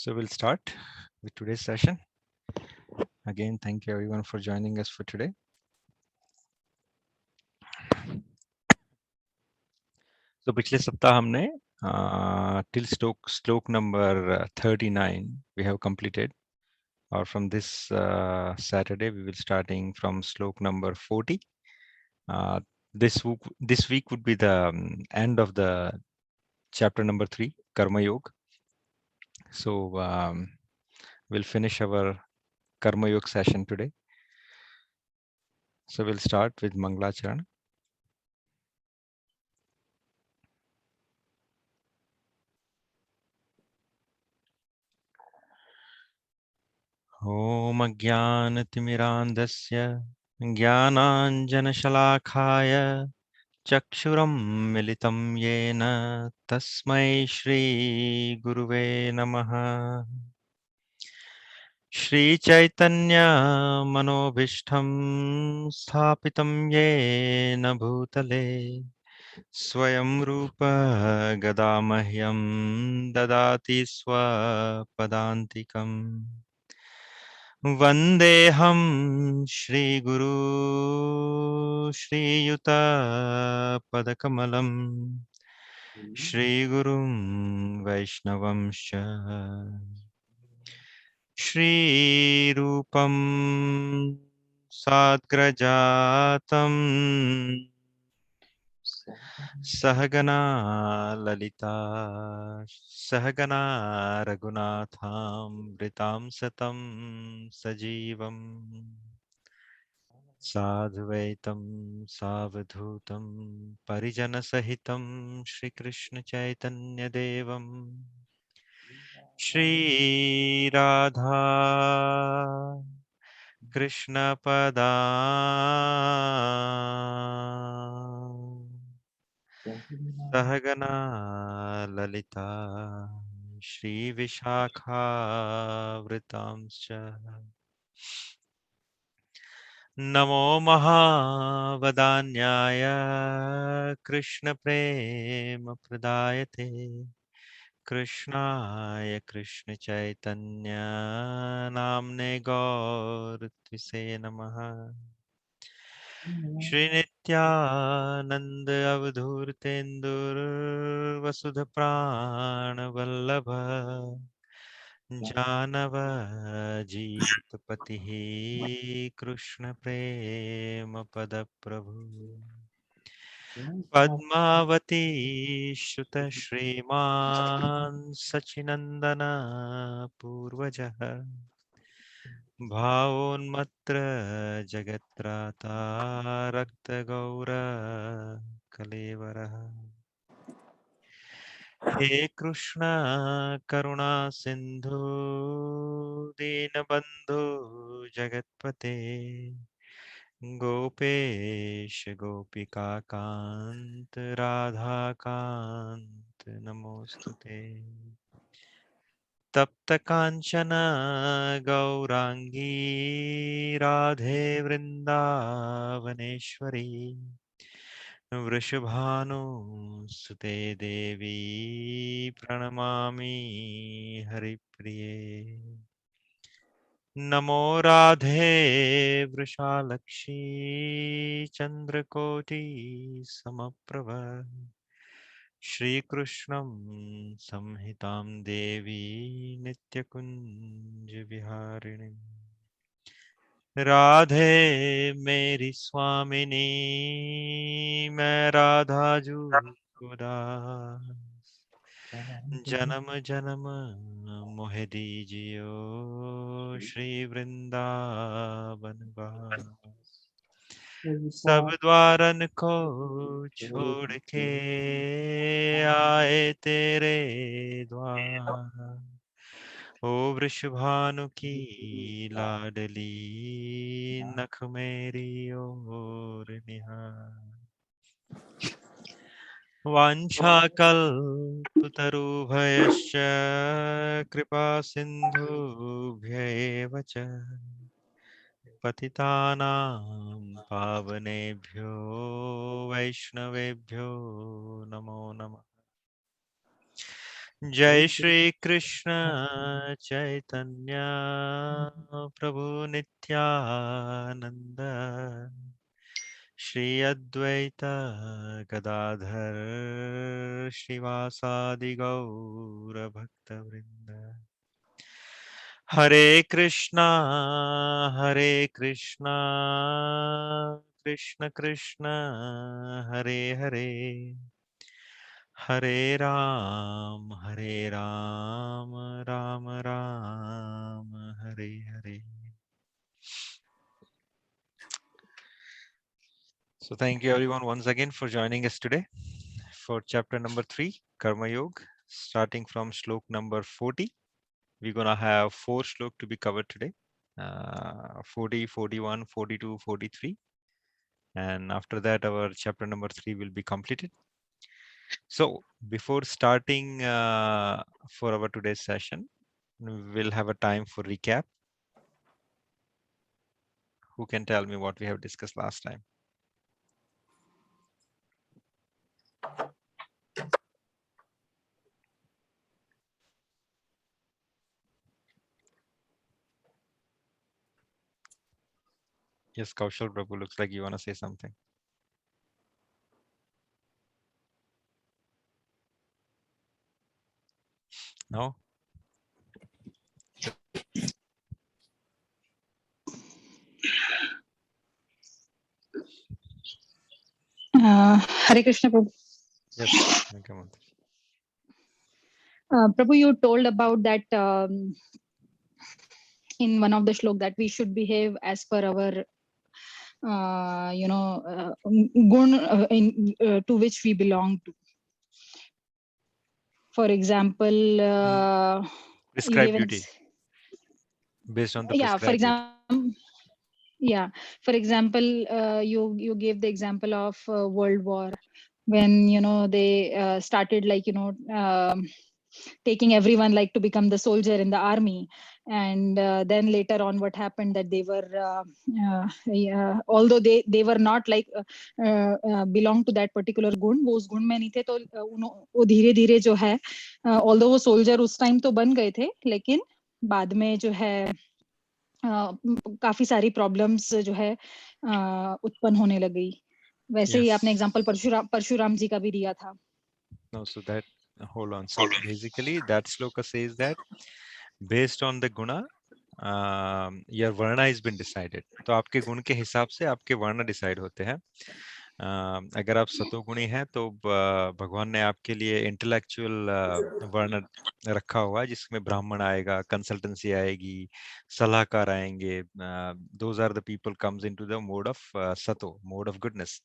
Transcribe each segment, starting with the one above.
So we'll start with today's session. Again, thank you everyone for joining us for today. So पिछले सप्ताह हमने till श्लोक number 39 we have completed, or from this Saturday we will starting from श्लोक number 40. Uh, this week would be the end of the chapter number 3, Karma Yoga. So we'll finish our Karma Yoga session today. So we'll start with Mangalacharan. ॐ अज्ञानतिमिरान्धस्य ज्ञानाञ्जनशलाखाय चक्षुरं मिलितं येन तस्मै श्रीगुरुवे नमः। श्रीचैतन्यमनोभीष्टं स्थापितं येन भूतले स्वयं रूप गदामह्यं ददाति स्वपदान्तिकम्। वन्देऽहं श्रीगुरू श्रीयुतपदकमलं श्रीगुरुं वैष्णवंश्च श्रीरूपं साद्ग्रजातं सहगना ललिता सहगना रघुनाथामृतां सतं सजीवम् साद्वैतं सावधूतं परिजनसहितं श्रीकृष्णचैतन्यदेवं श्रीराधा कृष्णपदा सहगना ललिता श्रीविशाखावृतांश्च नमो महावदान्याय कृष्णप्रेमप्रदायते कृष्णाय कृष्णचैतन्य नाम्ने गौरत्विषे नमः। श्रीनित्यानन्द अवधूर्तेन्दुर्वसुधप्राणवल्लभ जानव जीवितपतिः कृष्णप्रेमपदप्रभु पद्मावती श्रुत श्रीमान् सचिनन्दन पूर्वजः भावोन्मत्र जगत्त्राता रक्तगौर कलेवरः। हे कृष्ण करुणा सिंधु दीनबंधु जगत्पते गोपेश गोपिका कांत राधा कांत नमोस्तुते। तप्त कांचन गौरांगी राधे वृंदावनेश्वरी वृषभानुसुते देवी प्रणमामि हरिप्रिये। नमो राधे वृषालक्ष्मी चन्द्रकोटि समप्रभ श्रीकृष्णं संहितां देवी नित्यकुञ्ज विहारिणी। राधे मेरी स्वामिनी मैं राधाजू को दास जन्म जन्म मोहे दीजियो श्री वृंदावन वास। सब द्वारन को छोड़ के आए तेरे द्वार ओ वृषभानु की लाडली नख मेरी ओर निहार। वाञ्छाकल्पतरुभयश्च कृपा सिन्धुभ्य एव च पतितानां पावनेभ्यो वैष्णवेभ्यो नमो नमः। जय श्री कृष्ण चैतन्य प्रभु नित्यानंद श्री अद्वैत गदाधर श्रीवासादि गौर भक्त वृंद। हरे कृष्णा कृष्ण कृष्ण हरे हरे, हरे Ram Ram Ram Hare Hare. So thank you everyone once again for joining us today for chapter number 3, Karma Yoga, starting from shlok number 40. We're gonna have 4 shlok to be covered today, 40, 41, 42, 43. And after that, our chapter number 3 will be completed. So before starting for our today's session, we'll have a time for recap. Who can tell me what we have discussed last time? Yes, Kaushal Prabhu, looks like you want to say something. No? Hare Krishna Prabhu. Yes, come on. Prabhu, you told about that in one of the shlok that we should behave as per our, gun to which we belong to. For example, you Prescribed gave an duty based on the yeah. For prescribed duty. example, yeah. For example, you gave the example of World War when they started taking everyone like to become the soldier in the army, and then later on what happened that they were although they were not like belong to that particular gun, वो उस गुण में नहीं थे तो वो धीरे धीरे जो है although वो soldier उस time तो बन गए थे, लेकिन बाद में जो है काफी सारी प्रॉब्लम्स जो है उत्पन्न होने लगी. वैसे ही आपने एग्जांपल परशुराम जी का भी दिया था. No, so that, hold on. So basically that shloka says that based on the guna, your varna has been decided. तो आपके गुण के हिसाब से आपके वर्ण डिसाइड होते हैं. अगर आप सतोगुणी हैं तो भगवान ने आपके लिए इंटेलेक्चुअल वर्ण रखा हुआ है जिसमें ब्राह्मण आएगा, कंसल्टेंसी आएगी, सलाहकार आएंगे. Those are the people comes into the mode of सतो, मोड ऑफ गुडनेस.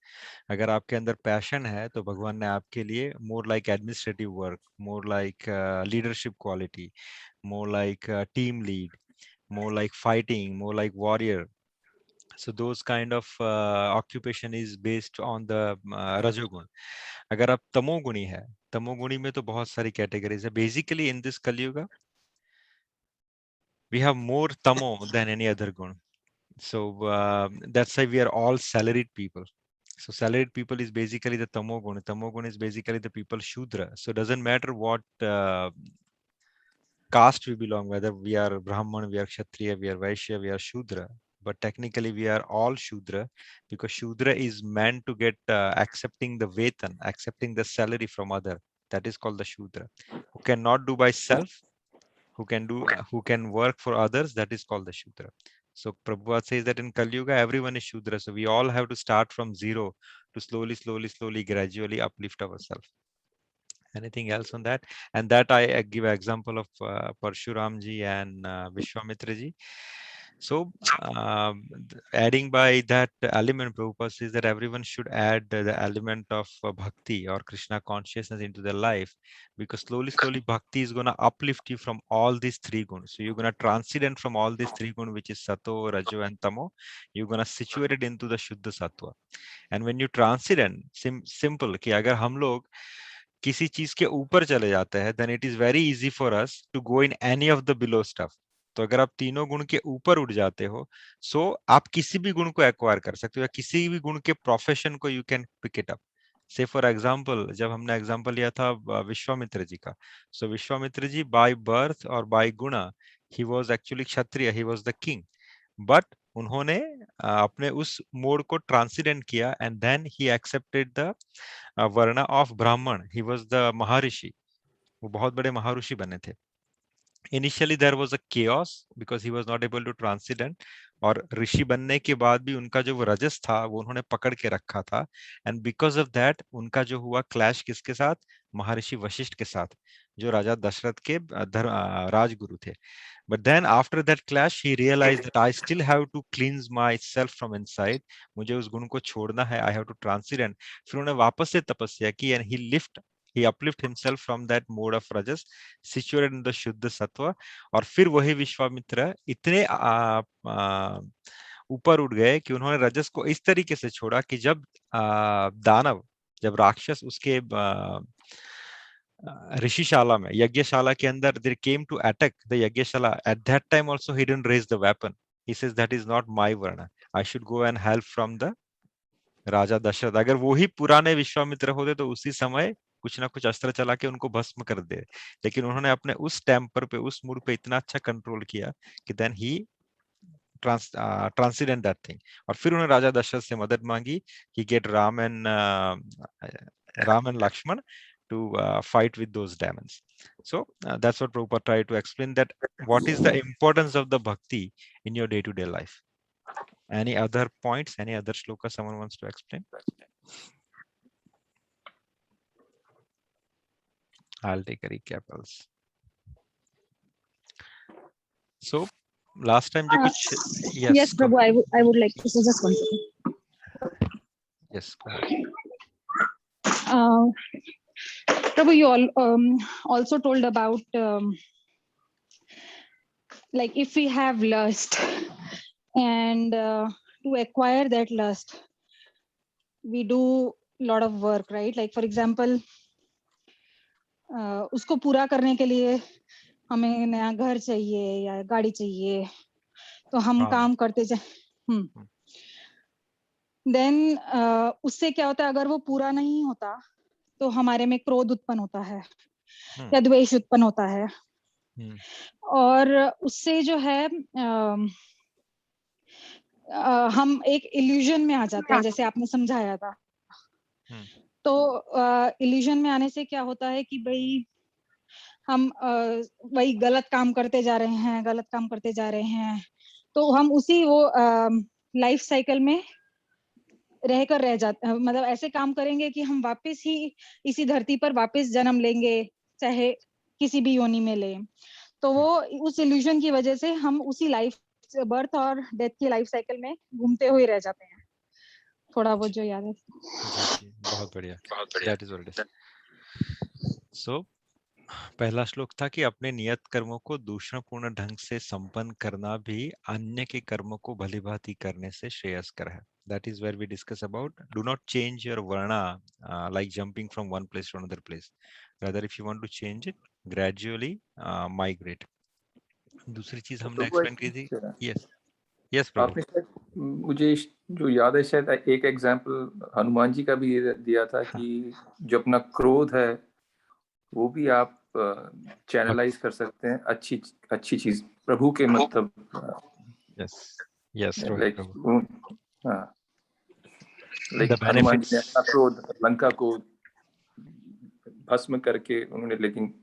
अगर आपके अंदर पैशन है तो भगवान ने आपके लिए more like administrative work, more like leadership quality, more like team lead, more like fighting, more like warrior. So those kind of occupation is based on the rajogun. अगर आप तमोगुणी है, तमोगुणी में तो बहुत सारी कैटेगरीज है. Basically in this Kalyuga we have more tamo than any other gun. So that's why we are all salaried people. So salaried people is basically the tamogun. Tamogun is basically the people shudra. So it doesn't matter what caste we belong, whether we are Brahman, we are Kshatriya, we are Vaishya, we are Shudra. But technically we are all Shudra because Shudra is meant to get accepting the Vetan, accepting the salary from other. That is called the Shudra. Who cannot do by self, who can work for others, that is called the Shudra. So Prabhupada says that in Kali Yuga, everyone is Shudra. So we all have to start from zero to slowly, gradually uplift ourselves. Anything else on that? And that I give an example of Parshuramji and Vishwamitraji. So adding by that element, Prabhupada says that everyone should add the element of bhakti or Krishna consciousness into their life, because slowly bhakti is going to uplift you from all these three guns. So you're going to transcend from all these three guns, which is Sato, Rajo and Tamo. You're going to situate it into the Shuddha Sattva. And when you transcend, simple कि अगर हम लोग किसी चीज के ऊपर चले जाते हैं, then it is very easy for us to go in any of the below stuff. तो अगर आप तीनों गुण के ऊपर उठ जाते हो, सो आप किसी भी गुण को एक्वायर कर सकते हो, या किसी भी गुण के प्रोफेशन को you can pick it up. Say for example जब हमने एग्जाम्पल लिया था विश्वामित्र जी का, so Vishwamitra ji by birth और बाय गुणा ही was actually Kshatriya, he was the king, but उन्होंने अपने उस मोड को ट्रांसीडेंट किया and then he accepted the varna of Brahmin, he was the महर्षि, वो बहुत बड़े महर्षि बने थे। Initially there was a chaos because he was not able to transcend, और ऋषि बनने के बाद भी उनका जो वो रजस था वो उन्होंने पकड़ के रखा था, एंड बिकॉज ऑफ दैट उनका जो हुआ क्लैश किसके साथ, महर्षि वशिष्ठ के साथ, जो राजा दशरथ के राजगुरु थे। But then after that clash he realized that I still have to cleanse myself from inside, मुझे उस गुण को छोड़ना है, I have to transcend। फिर उन्होंने वापस से तपस्या की and he uplift himself from that mode of rajas, situated in the शुद्ध सत्व, और फिर वही विश्वामित्र इतने ऊपर उठ गए कि उन्होंने रजस को इस तरीके से छोड़ा कि जब दानव, जब राक्षस उसके ऋषिशाला में, यज्ञशाला के अंदर they came to attack the Yagyashala, at that time also he didn't raise the weapon, he says that is not my varna, I should go and help from the राजा दशरथ। अगर वो ही पुराने विश्वामित्र होते तो उसी समय कुछ ना कुछ अस्त्र चला के उनको भस्म कर दे, लेकिन उन्होंने अपने उस टेम्पर पे, उस मूड पे इतना अच्छा कंट्रोल किया कि then he transcendent that thing, और फिर उन्होंने राजा दशरथ से मदद मांगी कि get Ram and Lakshman to fight with those demons. So that's what Prabhupada tried to explain, that what is the importance of the bhakti in your day-to-day life. Any other points, any other shloka someone wants to explain? I'll take a recap else. So last time jo kuch yes Prabhu, I would like to say just one second. Yes, go ahead. Prabhu, you all also told about like if we have lust and to acquire that lust we do lot of work, right? Like for example उसको पूरा करने के लिए हमें नया घर चाहिए या गाड़ी चाहिए, तो हम काम करते जाए। देन उससे क्या होता है, अगर वो पूरा नहीं होता तो हमारे में क्रोध उत्पन्न होता है या द्वेष उत्पन्न होता है, और उससे जो है हम एक इल्यूजन में आ जाते हैं, जैसे आपने समझाया था। तो इल्यूजन में आने से क्या होता है कि भाई हम वही गलत काम करते जा रहे हैं, तो हम उसी वो लाइफ साइकिल में रहकर रह जाते हैं, मतलब ऐसे काम करेंगे कि हम वापस ही इसी धरती पर वापस जन्म लेंगे, चाहे किसी भी योनि में ले। तो वो उस इल्यूजन की वजह से हम उसी लाइफ बर्थ और डेथ की लाइफ साइकिल में घूमते हुए रह जाते हैं। थोड़ा वो जो याद है। जी, बहुत बढ़िया, दैट इज ऑल। सो पहला श्लोक था कि अपने नियत कर्मों को दूषणपूर्ण ढंग से संपन्न करना भी अन्य के कर्मों को भलीभांति करने से श्रेयस्कर है। That is where we discuss about do not change your varna like jumping from one place to another place. Rather, if you want to change it, gradually migrate. दूसरी चीज हमने एक्सप्लेन की थी। यस यस प्रभु। आपने मुझे जो याद है शायद एक एग्जांपल हनुमान जी का भी दिया था कि जो अपना क्रोध है वो भी आप चैनलाइज कर सकते हैं अच्छी चीज प्रभु के मतलब। Yes yes like Hanuman ji ने अपना क्रोध लंका को भस्म करके उन्होंने, लेकिन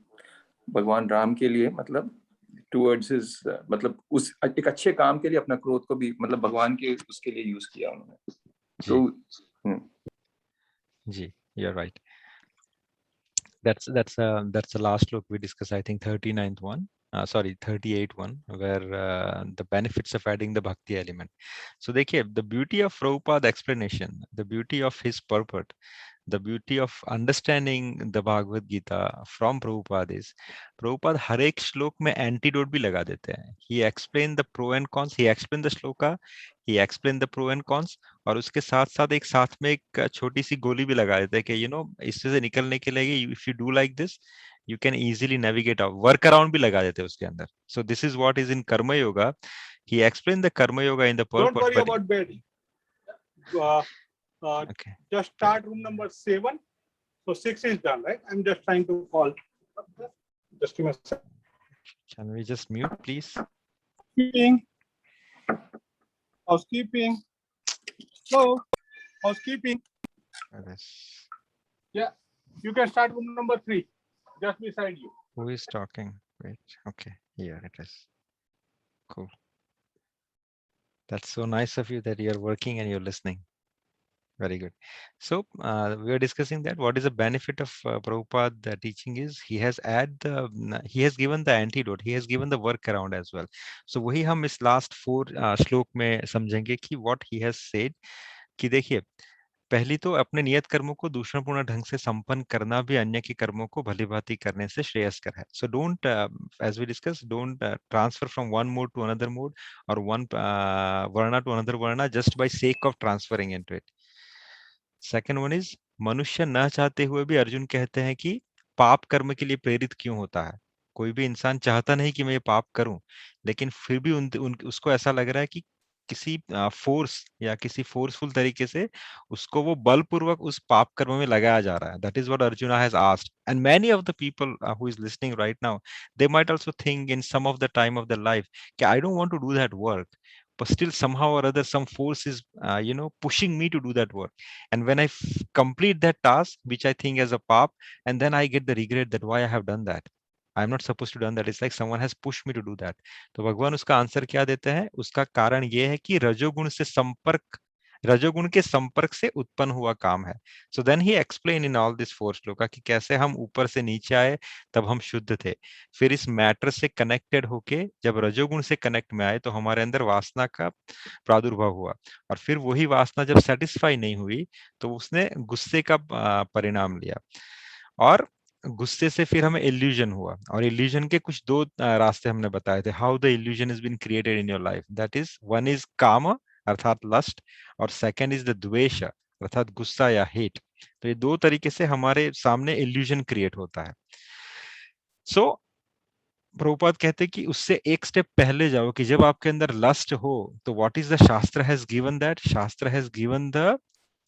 भगवान राम के लिए मतलब टुवर्ड्स हिज मतलब उस एक अच्छे काम के लिए अपना क्रोध को भी मतलब भगवान के उसके लिए यूज किया उन्होंने। तो जी you are right. That's the last look we discussed, I think 39th one. 38 one, where the benefits of adding the bhakti element. So देखिए, the beauty of Prabhupada explanation, the beauty of his purport, the beauty of understanding the Bhagavad Gita from Prabhupada is, Prabhupada हर एक श्लोक में antidote भी लगा देते हैं. He explained the pro and cons, he explained the shloka, he explained the pro and cons, और उसके साथ साथ में एक छोटी सी गोली भी लगा देते हैं कि इससे से निकलने के लिए if you do like this, you can easily navigate out. Work around भी लगा देते हैं उसके अंदर. So this is what is in Karma Yoga. He explained the Karma Yoga in the purport. Don't worry about bed. Okay. Just start room number 7. So 6 is done, right? I'm just trying to call. Just give me a second. Can we just mute, please? Housekeeping. So, housekeeping. Yes. Yeah, you can start room number 3, just beside you. Who is talking? Wait. Okay. Here it is. Cool. That's so nice of you that you're working and you're listening. Very good. So we are discussing that what is the benefit of Prabhupada teaching is he has he has given the antidote, he has given the workaround as well. So वही हम इस last 4 श्लोक में समझेंगे कि what he has said कि देखिए पहली तो अपने नियत कर्मों को दूषणपूर्ण ढंग से संपन्न करना भी अन्य के कर्मों को भलीभांति करने से श्रेयस्कर है. So don't as we discussed, don't transfer from one mode to another mode or one varna to another varna just by sake of transferring into it. Second one is मनुष्य न चाहते हुए भी अर्जुन कहते हैं कि पाप कर्म के लिए प्रेरित क्यों होता है. कोई भी इंसान चाहता नहीं कि मैं ये पाप करूं, लेकिन फिर भी उसको ऐसा लग रहा है कि किसी फोर्स या किसी फोर्सफुल तरीके से उसको वो बलपूर्वक उस पाप कर्म में लगाया जा रहा है. That is what Arjuna has asked and many of the people who is listening right now they might also think in some of the time of the life कि I don't want to do that work, but still somehow or other some force is pushing me to do that work, and when I complete that task which I think as a pap, and then I get the regret that why I have done that, I'm not supposed to done that, it's like someone has pushed me to do that. तो भगवान उसका answer क्या देते हैं, उसका कारण ये है कि रजोगुण के संपर्क से उत्पन्न हुआ काम है. So then he explain in all this 4 shloka कि कैसे हम ऊपर से नीचे आए तब हम शुद्ध थे, फिर इस मैटर से कनेक्टेड होके जब रजोगुण से कनेक्ट में आए तो हमारे अंदर वासना का प्रादुर्भाव हुआ, और फिर वही वासना जब सेटिस्फाई नहीं हुई तो उसने गुस्से का परिणाम लिया, और गुस्से से फिर हमें इल्यूजन हुआ, और इल्यूजन के कुछ 2 रास्ते हमने बताए थे. How the illusion is been created in your life, that is one is kama अर्थात लस्ट, और सेकंड इज द द्वेष अर्थात गुस्सा या हेट. तो ये 2 तरीके से हमारे सामने इल्यूजन क्रिएट होता है. सो प्रभुपाद कहते हैं कि उससे एक स्टेप पहले जाओ कि जब आपके अंदर लस्ट हो तो व्हाट इज द शास्त्र हैज गिवन दैट, शास्त्र has given the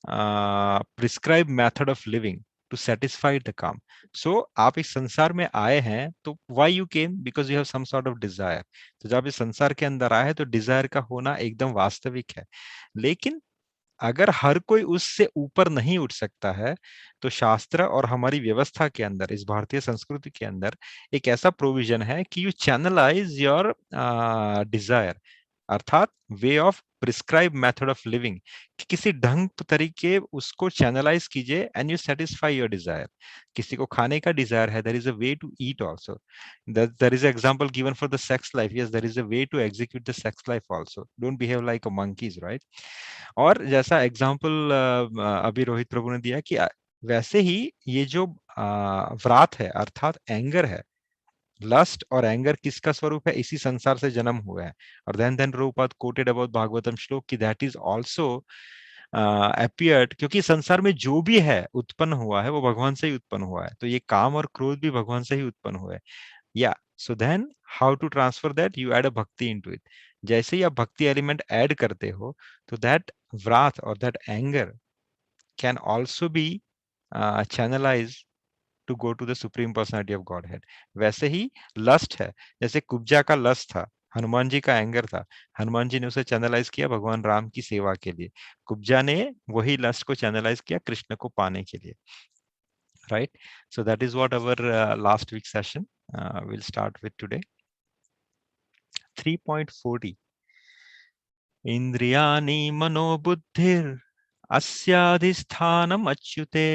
prescribe method of living to satisfy the काम. So आप इस संसार में आए हैं तो why you came, because you have some sort of desire. तो जब इस संसार के अंदर आए तो डिजायर का होना एकदम वास्तविक है, लेकिन अगर हर कोई उससे ऊपर नहीं उठ सकता है तो शास्त्र और हमारी व्यवस्था के अंदर, इस भारतीय संस्कृति के अंदर एक ऐसा प्रोविजन है कि यू चैनलाइज योर डिजायर अर्थात way of prescribe method of living, कि किसी ढंग तरीके उसको चैनलाइज कीजिए and you satisfy your desire. किसी को खाने का डिजायर है, there is a way to eat also. There is example given for the sex life, yes there is a way to execute the sex life also. Don't behave like a monkeys, right. और जैसा example अभी रोहित प्रभु ने दिया कि वैसे ही ये जो व्रात है अर्थात एंगर है, लस्ट और एंगर किसका स्वरूप है, इसी संसार से जन्म हुआ है. और then Prabhupada quoted about Bhagavatam shloka कि दैट इज आल्सो अपीयर्ड, क्योंकि संसार में जो भी है उत्पन्न हुआ है वो भगवान से ही उत्पन्न हुआ है, तो ये काम और क्रोध भी भगवान से ही उत्पन्न हुआ है. या so then how to transfer that, you add a bhakti into it. जैसे ही आप भक्ति एलिमेंट ऐड करते हो तो that wrath or that anger can also be channelized to go to the supreme personality of Godhead. वैसे ही लस्ट है, जैसे कुब्जा का लस्ट था, हनुमान जी का एंगर था, हनुमान जी ने उसे चैनलाइज किया भगवान राम की सेवा के लिए, कुब्जा ने वही लस्ट को चैनलाइज किया कृष्ण को पाने के लिए, right? So that is what our last week session will start with today. 3.40 इंद्रियाणि मनोबुद्धिर अस्याधिष्ठानम अच्युते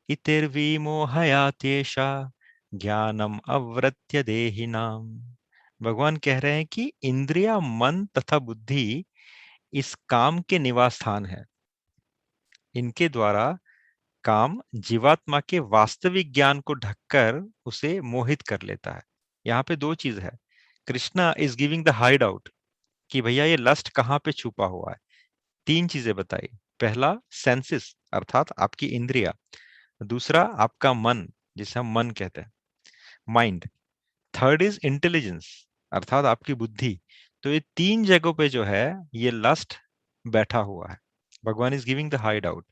इतिर्विमोहयात्येषा ज्ञानम अवृत्य देहिनाम. भगवान कह रहे हैं कि इंद्रिया, मन तथा बुद्धि इस काम के निवास स्थान है. इनके द्वारा काम जीवात्मा के वास्तविक ज्ञान को ढककर उसे मोहित कर लेता है. यहाँ पे 2 चीज है. Krishna is giving the hide out कि भैया ये लस्ट कहाँ पे छुपा हुआ है. 3 चीजें बताई. पहला सेंसेस अर्थात आपकी इंद्रिया, दूसरा आपका मन जिसे हम मन कहते हैं, माइंड, थर्ड इज इंटेलिजेंस अर्थात आपकी बुद्धि. तो ये 3 जगहों पे जो है ये लस्ट बैठा हुआ है. भगवान is giving the hide out.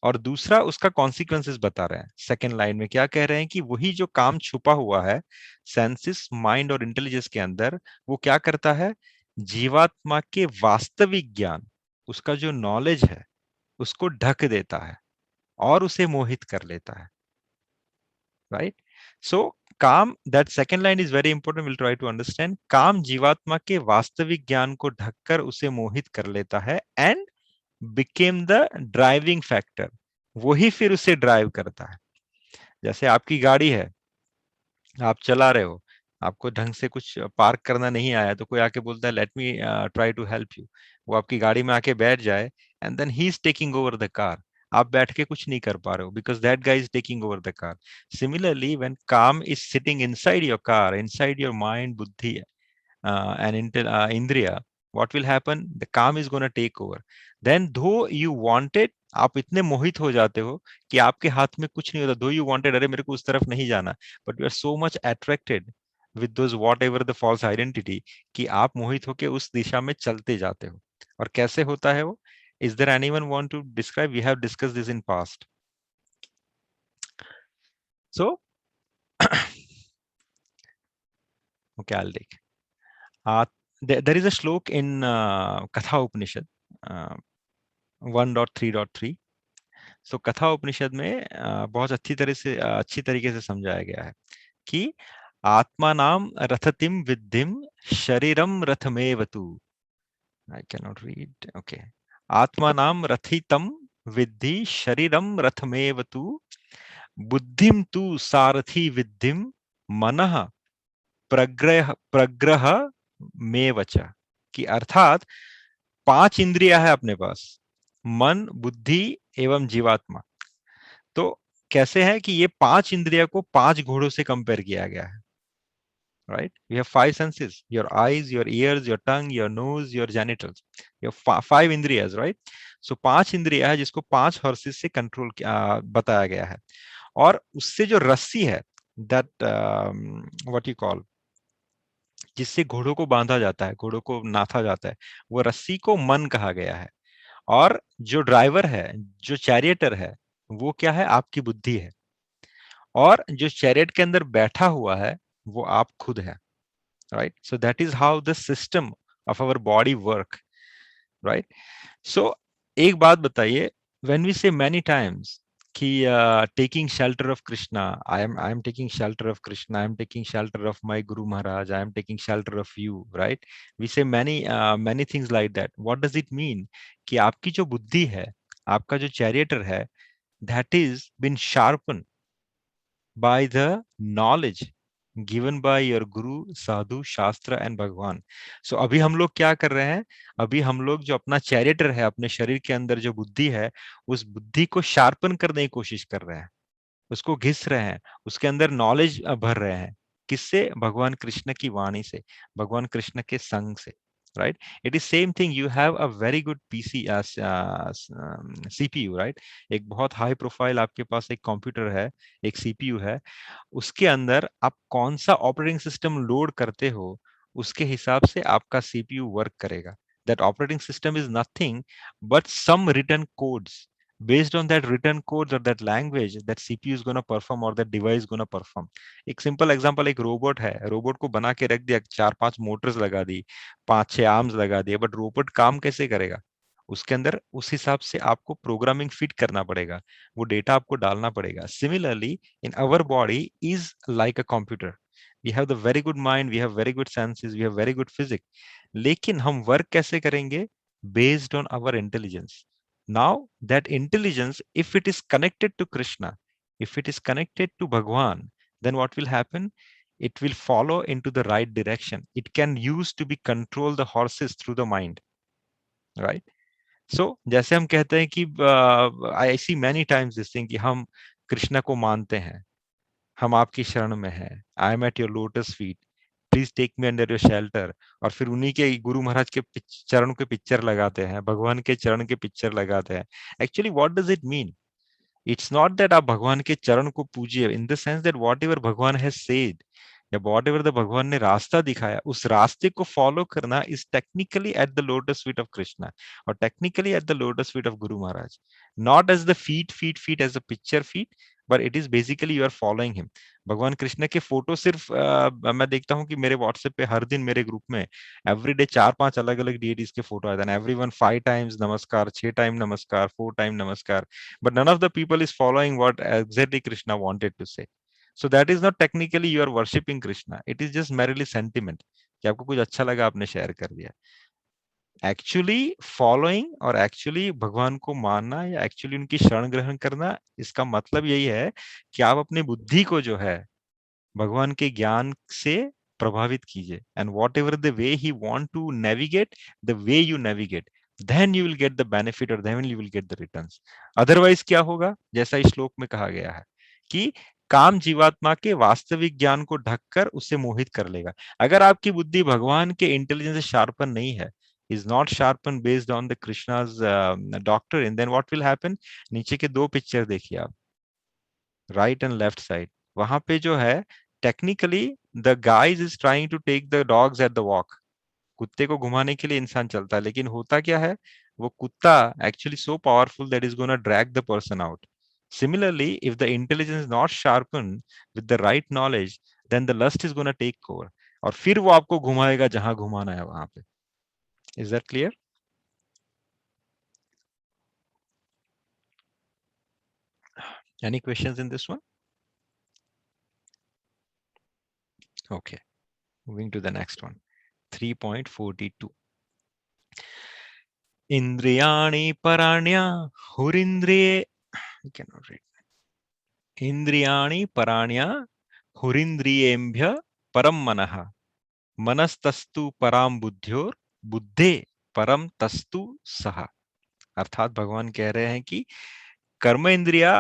और दूसरा उसका कॉन्सिक्वेंसेस बता रहे हैं। सेकेंड लाइन में क्या कह रहे हैं कि वही जो काम छुपा हुआ है सेंसिस, माइंड और इंटेलिजेंस के अंदर, वो क्या करता है, जीवात्मा के वास्तविक ज्ञान, उसका जो नॉलेज है उसको ढक देता है और उसे मोहित कर लेता है। Right? So kama, that second line is very important, will try to understand. काम जीवात्मा के वास्तविक ज्ञान को ढककर उसे मोहित कर लेता है and became the driving factor, वही फिर उसे ड्राइव करता है। जैसे आपकी गाड़ी है, आप चला रहे हो, आपको ढंग से कुछ पार्क करना नहीं आया, तो कोई आके बोलता है let me try to help you, वो आपकी गाड़ी में आके बैठ जाए and then he is taking over the car. आप बैठ के कुछ नहीं कर पा रहे हो because that guy is taking over the car. Similarly when kaam is sitting inside your car, inside your mind, buddhi and indriya, what will happen, the calm is going to take over. Then though you wanted, आप इतने मोहित हो जाते हो कि आपके हाथ में कुछ नहीं होता, though you wanted, अरे मेरे को उस तरफ नहीं जाना, but you are so much attracted with those whatever the false identity कि आप मोहित होके उस दिशा में चलते जाते हो। और कैसे होता है वो? Is there anyone want to describe? We have discussed this in past. So okay, I'll take. There is a shlok in Katha Upanishad 1.3.3. So कथा उपनिषद में बहुत अच्छी तरीके से समझाया गया है कि आत्मा नाम रथतिम विद्धिम शरीरम रथमेवतु। I cannot read. Okay. आत्मा नाम रथितम विद्धि शरीरम रथमेवतु बुद्धिम तु सारथी विद्धिम मनः प्रग्रह मेवच। कि अर्थात 5 इंद्रिया है अपने पास, मन, बुद्धि एवं जीवात्मा। तो कैसे है कि ये 5 इंद्रिया को 5 घोड़ों से कंपेयर किया गया है। Right? We have 5 senses, your eyes, your ears, your tongue, your nose, your genitals, your 5 indriyas. Right? So 5 इंद्रिया है जिसको 5 हॉर्सेस से कंट्रोल बताया गया है। और उससे जो रस्सी है, दैट व्हाट यू कॉल, जिससे घोड़ों को बांधा जाता है, घोड़ों को नाथा जाता है, वो रस्सी को मन कहा गया है। और जो ड्राइवर है, जो चैरियटर है, वो क्या है? आपकी बुद्धि है। और जो चैरियट के अंदर बैठा हुआ है वो आप खुद है। Right? So that is how the system of our body work. Right? So एक बात बताइए, when we say many times कि taking shelter of Krishna, I am taking shelter of Krishna, I am taking shelter of my Guru Maharaj, I am taking shelter of you, right? We say many things like that. What does it mean? कि आपकी जो बुद्धि है, आपका जो charioteer है, that is been sharpened by the knowledge given by your guru, sadhu, shastra and भगवान. So अभी हम लोग क्या कर रहे हैं? अभी हम लोग जो अपना चैरियटर है, अपने शरीर के अंदर जो बुद्धि है, उस बुद्धि को शार्पन करने की कोशिश कर रहे हैं, उसको घिस रहे हैं, उसके अंदर नॉलेज भर रहे हैं। किससे? भगवान कृष्ण की वाणी से, भगवान कृष्ण के संग से। Right? It is same thing, you have a very good PC CPU. Right? एक बहुत हाई प्रोफाइल आपके पास एक कंप्यूटर है, एक सीपीयू है, उसके अंदर आप कौन सा ऑपरेटिंग सिस्टम लोड करते हो, उसके हिसाब से आपका सीपीयू वर्क करेगा। That operating system is nothing but some written codes. Based on that written codes or that language, that CPU is going to perform or that device is going to perform. एक simple example, एक robot है, robot को बना के रख दिया, 4-5 Motors लगा दी, 5-6 arms लगा दिए, बट रोबोट काम कैसे करेगा? उसके अंदर उस हिसाब से आपको प्रोग्रामिंग फिट करना पड़ेगा, वो डेटा आपको डालना पड़ेगा। Similarly in our body is like a computer. We have the very good mind, we have very good senses, we have very good physics, लेकिन हम वर्क कैसे करेंगे? Based on our intelligence. Now that intelligence, if it is connected to Krishna, if it is connected to Bhagwan, then what will happen? It will follow into the right direction. It can use to be control the horses through the mind. Right? So जैसे हम कहते हैं कि I see many times this thing कि हम कृष्ण को मानते हैं, हम आपकी शरण में हैं, I am at your lotus feet, please take me under your shelter. और फिर उन्हीं के गुरु महाराज के चरण के पिक्चर लगाते हैं, भगवान के चरण के पिक्चर लगाते हैं। Actually what does it mean? It's not that आप भगवान के चरण को पूजिए, in the sense that whatever Bhagwan has said, या वॉट एवर द भगवान ने रास्ता दिखाया, उस रास्ते को फॉलो करना is technically at the lotus feet of Krishna, और technically at the lotus feet of Guru Maharaj, not as the feet as a picture feet, but it is basically you are following him. भगवान कृष्ण के फोटो सिर्फ मैं देखता हूँ कि मेरे व्हाट्सएप पे हर दिन मेरे ग्रुप में एवरीडे 4-5 अलग अलग डीटीज के फोटो आते हैं, एवरीवन 5 टाइम्स नमस्कार, 6 टाइम नमस्कार, 4 टाइम नमस्कार, but none of the people is following what exactly Krishna wanted to say. So that is not technically you are worshipping Krishna. It is just merely sentiment कि आपको कुछ अच्छा लगा, आपने शेयर कर दिया। एक्चुअली फॉलोइंग और एक्चुअली भगवान को मानना या एक्चुअली उनकी शरण ग्रहण करना, इसका मतलब यही है कि आप अपनी बुद्धि को जो है भगवान के ज्ञान से प्रभावित कीजिए, and what ever the way he want to navigate, the way you navigate, then you will get the benefit or then you will get the returns. Otherwise क्या होगा, जैसा इस श्लोक में कहा गया है कि काम जीवात्मा के वास्तविक ज्ञान को ढककर उसे मोहित कर लेगा। अगर आपकी बुद्धि भगवान के इंटेलिजेंस से शार्पन नहीं है, is not sharpened based on the Krishna's doctrine, then what will happen? नीचे के 2 पिक्चर देखिए आप, राइट एंड लेफ्ट साइड, वहां पे जो है technically the guys is trying to take the dogs at the walk, कुत्ते को घुमाने के लिए इंसान चलता है, लेकिन होता क्या है, वो कुत्ता actually so powerful that is gonna drag the person out. Similarly, if the intelligence is not sharpened with the right knowledge, then the lust is going to take over, और फिर वो आपको घुमाएगा जहां घुमाना है वहां पे। Is that clear? Any questions in this one? Okay, moving to the next one, 3.42. Indriyani paranya hurindriye, you cannot read. इंद्रियाणि पराण्या हुरिन्द्रियेभ्य परम मनः, मनस्तस्तु पराम बुद्ध्योर बुद्धे परम तस्तु सह। अर्थात भगवान कह रहे हैं कि कर्म इंद्रिया,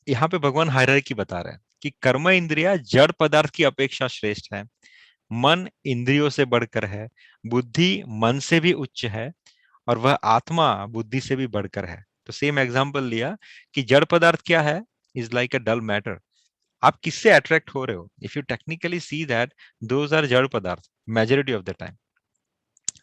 यहाँ पे भगवान हायरार्की बता रहे हैं कि कर्म इंद्रिया जड़ पदार्थ की अपेक्षा श्रेष्ठ है, मन इंद्रियों से बढ़कर है, बुद्धि मन से भी उच्च है, और वह आत्मा बुद्धि से भी बढ़कर है। तो सेम एग्जांपल लिया कि जड़ पदार्थ क्या है, is like a dull matter. आप किससे अट्रैक्ट हो रहे हो? If you technically see that those are जड़ पदार्थ मेजॉरिटी ऑफ द टाइम,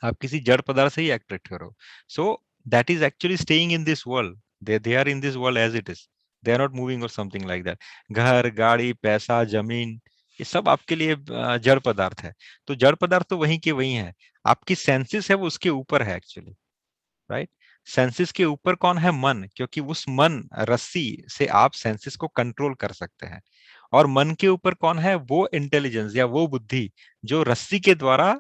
आप किसी जड़ पदार्थ से ही अट्रैक्ट हो रहे हो। So that is actually staying in this world, they are in this world as it is, they are not moving और समथिंग लाइक दैट। घर, गाड़ी, पैसा, जमीन, ये सब आपके लिए जड़ पदार्थ है। तो जड़ पदार्थ तो वहीं के वहीं है, आपकी सेंसेस है वो उसके ऊपर है एक्चुअली, राइट? सेंसेस के ऊपर कौन है? मन, क्योंकि उस मन रस्सी से आप सेंसेस को कंट्रोल कर सकते हैं। और मन के ऊपर कौन है? वो इंटेलिजेंस या वो बुद्धि जो रस्सी के द्वारा,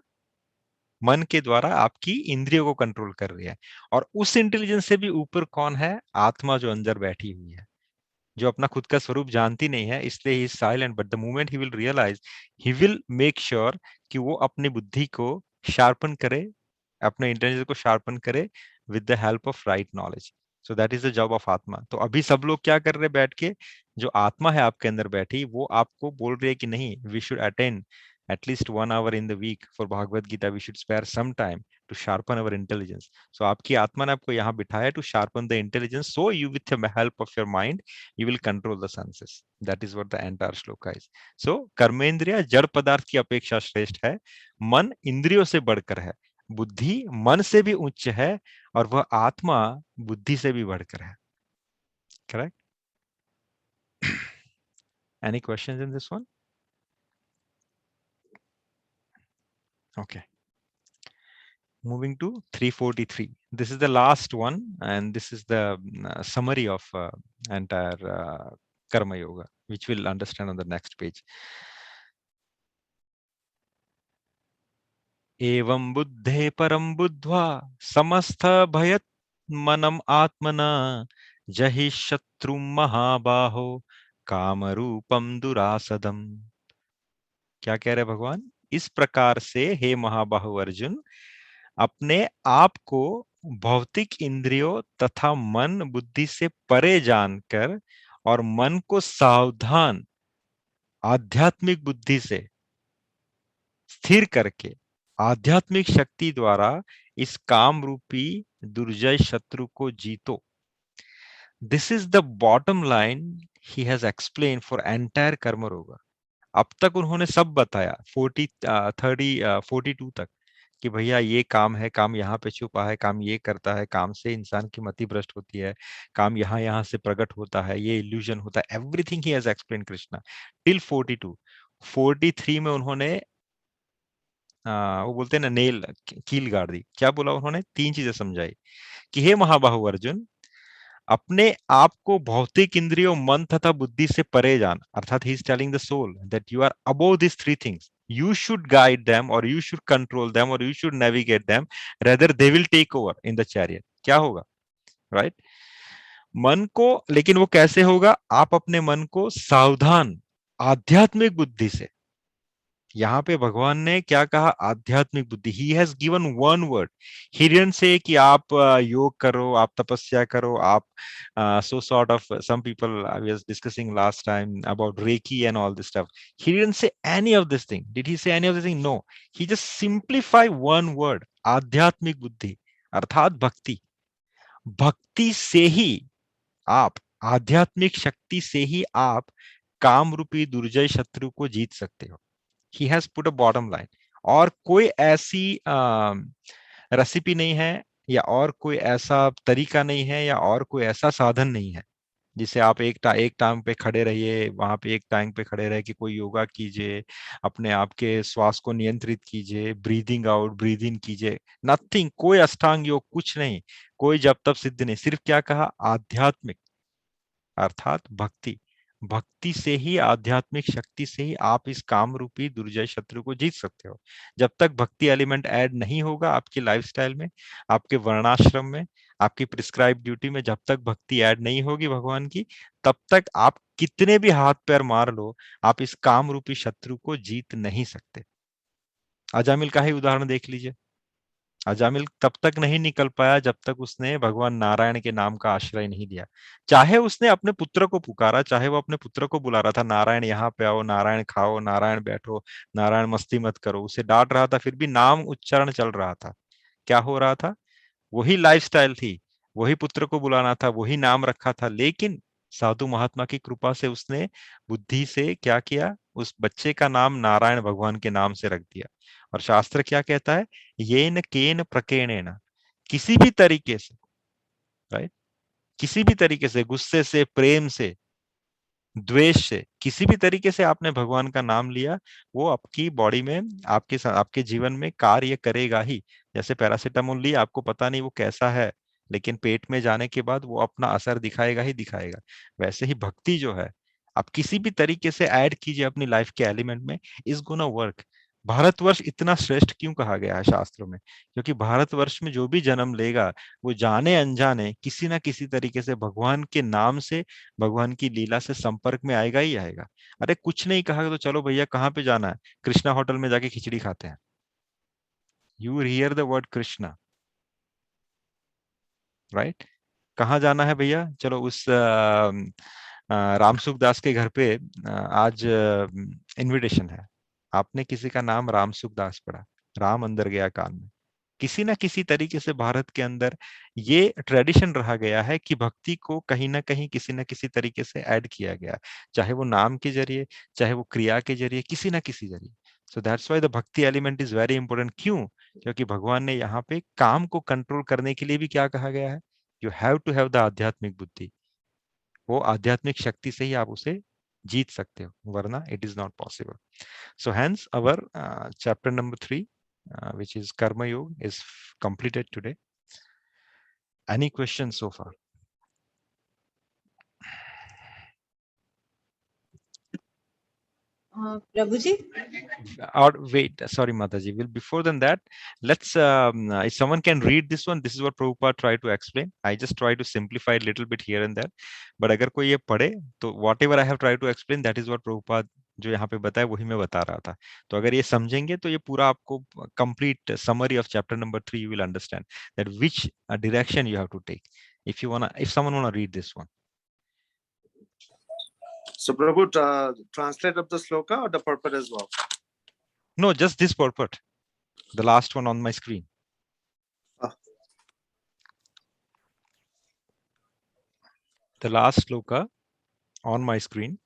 मन के द्वारा आपकी इंद्रियों को कंट्रोल कर रही है। और उस इंटेलिजेंस से भी ऊपर कौन है? आत्मा जो अंदर बैठी हुई है, जो अपना खुद का स्वरूप जानती नहीं है, इसलिए he is silent, but the moment he will realise, he will make sure कि वो अपनी बुद्धि को शार्पन करे, अपने इंटेलिजेंस को शार्पन करे with the help of right knowledge. So that is the job of आत्मा। तो अभी सब लोग क्या कर रहे हैं बैठ के? जो आत्मा है आपके अंदर बैठी, वो आपको बोल रही है कि नहीं, we should attend at least 1 hour in the week for Bhagavad Gita. We should spare some time to sharpen our intelligence. So आपकी आत्मा ने आपको यहाँ बिठाया to sharpen the intelligence. So you, with the help of your mind, you will control the senses. That is what the entire shloka is. So कर्मेंद्रिय जड़ पदार्थ की अपेक्षा श्रेष्ठ है, मन इंद्रियों से बढ़कर है, बुद्धि मन से भी उच्च है, और वह आत्मा बुद्धि से भी बढ़कर है। Correct? Any questions in this one? Okay. Moving to 343. This is the last one, and this is the summary of entire Karma Yoga, which we'll understand on the next page. Evam buddhe param buddhva samastha bhayat manam atmana jahi shatrum mahabaho कामरूपम दुरासदम। क्या कह रहे भगवान? इस प्रकार से हे महाबाहु अर्जुन, अपने आप को भौतिक इंद्रियों तथा मन बुद्धि से परे जानकर और मन को सावधान आध्यात्मिक बुद्धि से स्थिर करके आध्यात्मिक शक्ति द्वारा इस काम रूपी दुर्जय शत्रु को जीतो। This is the bottom line he has explained for entire Karma Yoga. अब तक उन्होंने सब बताया 42 तक कि भैया ये काम है, काम यहाँ पे छुपा है, काम ये करता है, काम से इंसान की मति भ्रष्ट होती है, काम यहाँ यहाँ से प्रकट होता है, ये इल्यूजन होता है, everything he has explain Krishna till 42। 43 में उन्होंने वो बोलते हैं ना नेल कील गाड़ दी। क्या बोला उन्होंने? 3 चीजें समझाई कि हे महाबाहु अर्जुन, अपने आप को भौतिक इंद्रियों, मन तथा बुद्धि से परे जान, अर्थात he is telling the soul that you are above this 3 things, you should guide them or you should control them or you should navigate them, rather they will take over in the chariot। क्या होगा? Right मन को, लेकिन वो कैसे होगा? आप अपने मन को सावधान आध्यात्मिक बुद्धि से, यहां पे भगवान ने क्या कहा? आध्यात्मिक बुद्धि। He has given one word. He didn't say कि आप योग करो, आप तपस्या करो, आप so sort of some people I was discussing last time about Reiki and all this stuff. He didn't say any of this thing. Did he say any of this thing? No. He just simplify one word, आध्यात्मिक बुद्धि, अर्थात भक्ति। भक्ति से ही आप, आध्यात्मिक शक्ति से ही आप काम रूपी दुर्जय शत्रु को जीत सकते हो। He has put a bottom line। और कोई ऐसी रेसिपी नहीं है, या और कोई ऐसा तरीका नहीं है, या और कोई ऐसा साधन नहीं है जिसे आप एक टांग पे खड़े रहिए, वहां पे एक टांग पे खड़े रह के कोई योगा कीजिए, अपने आप के श्वास को नियंत्रित कीजिए, ब्रीदिंग आउट ब्रीद इन कीजिए। नथिंग, कोई अष्टांग योग कुछ नहीं, कोई जब तब सिद्ध नहीं। सिर्फ क्या कहा? आध्यात्मिक, अर्थात भक्ति। भक्ति से ही, आध्यात्मिक शक्ति से ही आप इस काम रूपी दुर्जय शत्रु को जीत सकते हो। जब तक भक्ति एलिमेंट ऐड नहीं होगा आपकी लाइफस्टाइल में, आपके वर्णाश्रम में, आपकी प्रिस्क्राइब ड्यूटी में, जब तक भक्ति ऐड नहीं होगी भगवान की, तब तक आप कितने भी हाथ पैर मार लो, आप इस काम रूपी शत्रु को जीत नहीं सकते। अजामिल का ही उदाहरण देख लीजिए। अजामिल तब तक नहीं निकल पाया जब तक उसने भगवान नारायण के नाम का आश्रय नहीं दिया। चाहे उसने अपने पुत्र को पुकारा, चाहे वो अपने पुत्र को बुला रहा था, नारायण यहाँ पे आओ, नारायण खाओ, नारायण बैठो, नारायण मस्ती मत करो, उसे डांट रहा था, फिर भी नाम उच्चारण चल रहा था। क्या हो रहा था? वही लाइफस्टाइल थी, वही पुत्र को बुलाना था, वही नाम रखा था, लेकिन साधु महात्मा की कृपा से उसने बुद्धि से क्या किया? उस बच्चे का नाम नारायण भगवान के नाम से रख दिया। और शास्त्र क्या कहता है? येन केन प्रकेणेन, किसी भी तरीके से, राइट, किसी भी तरीके से, गुस्से से, प्रेम से, द्वेष से, किसी भी तरीके से आपने भगवान का नाम लिया, वो आपकी बॉडी में, आपके जीवन में कार्य करेगा ही। जैसे पैरासिटामोल लिया, आपको पता नहीं वो कैसा है, लेकिन पेट में जाने के बाद वो अपना असर दिखाएगा ही दिखाएगा। वैसे ही भक्ति जो है, आप किसी भी तरीके से ऐड कीजिए अपनी लाइफ के एलिमेंट में, इज गोना वर्क। भारतवर्ष इतना श्रेष्ठ क्यों कहा गया है शास्त्रों में? क्योंकि भारतवर्ष में जो भी जन्म लेगा, वो जाने अनजाने किसी ना किसी तरीके से भगवान के नाम से, भगवान की लीला से संपर्क में आएगा ही आएगा। अरे कुछ नहीं कहा तो चलो भैया कहाँ पे जाना है? कृष्णा होटल में जाके खिचड़ी खाते हैं। You here the word Krishna, right? कहाँ जाना है भैया? चलो उस रामसुख दास के घर पे आज इनविटेशन है। आपने किसी का नाम रामसुख दास पढ़ा, राम अंदर गया कान में। किसी ना किसी तरीके से भारत के अंदर ये ट्रेडिशन रहा गया है कि भक्ति को कहीं ना कहीं, किसी ना किसी तरीके से ऐड किया गया, चाहे वो नाम के जरिए, चाहे वो क्रिया के जरिए, किसी ना किसी जरिए। सो दैट्स व्हाई द भक्ति एलिमेंट इज वेरी इंपॉर्टेंट। क्यों? क्योंकि भगवान ने यहाँ पे काम को कंट्रोल करने के लिए भी क्या कहा गया है? You have to have the आध्यात्मिक बुद्धि। वो आध्यात्मिक शक्ति से ही आप उसे जीत सकते हो, वरना it is not possible. So hence our chapter number 3, which is Karma Yoga, is completed today. Any questions so far? Prabhuji? Or wait, sorry Mataji, well before than that, let's if someone can read this one, this is what Prabhupada tried to explain. I just try to simplify it a little bit here and there, but अगर कोई ये पढ़े तो whatever I have tried to explain, that is what Prabhupada जो यहाँ पे बताया वही मैं बता रहा था। तो अगर ये समझेंगे तो ये पूरा आपको complete summary of chapter number 3 you will understand that which direction you have to take. If someone wanna read this one. So Prabhu, translate of the sloka or the purport as well? No, just this purport, the last one on my screen. The last sloka on my screen.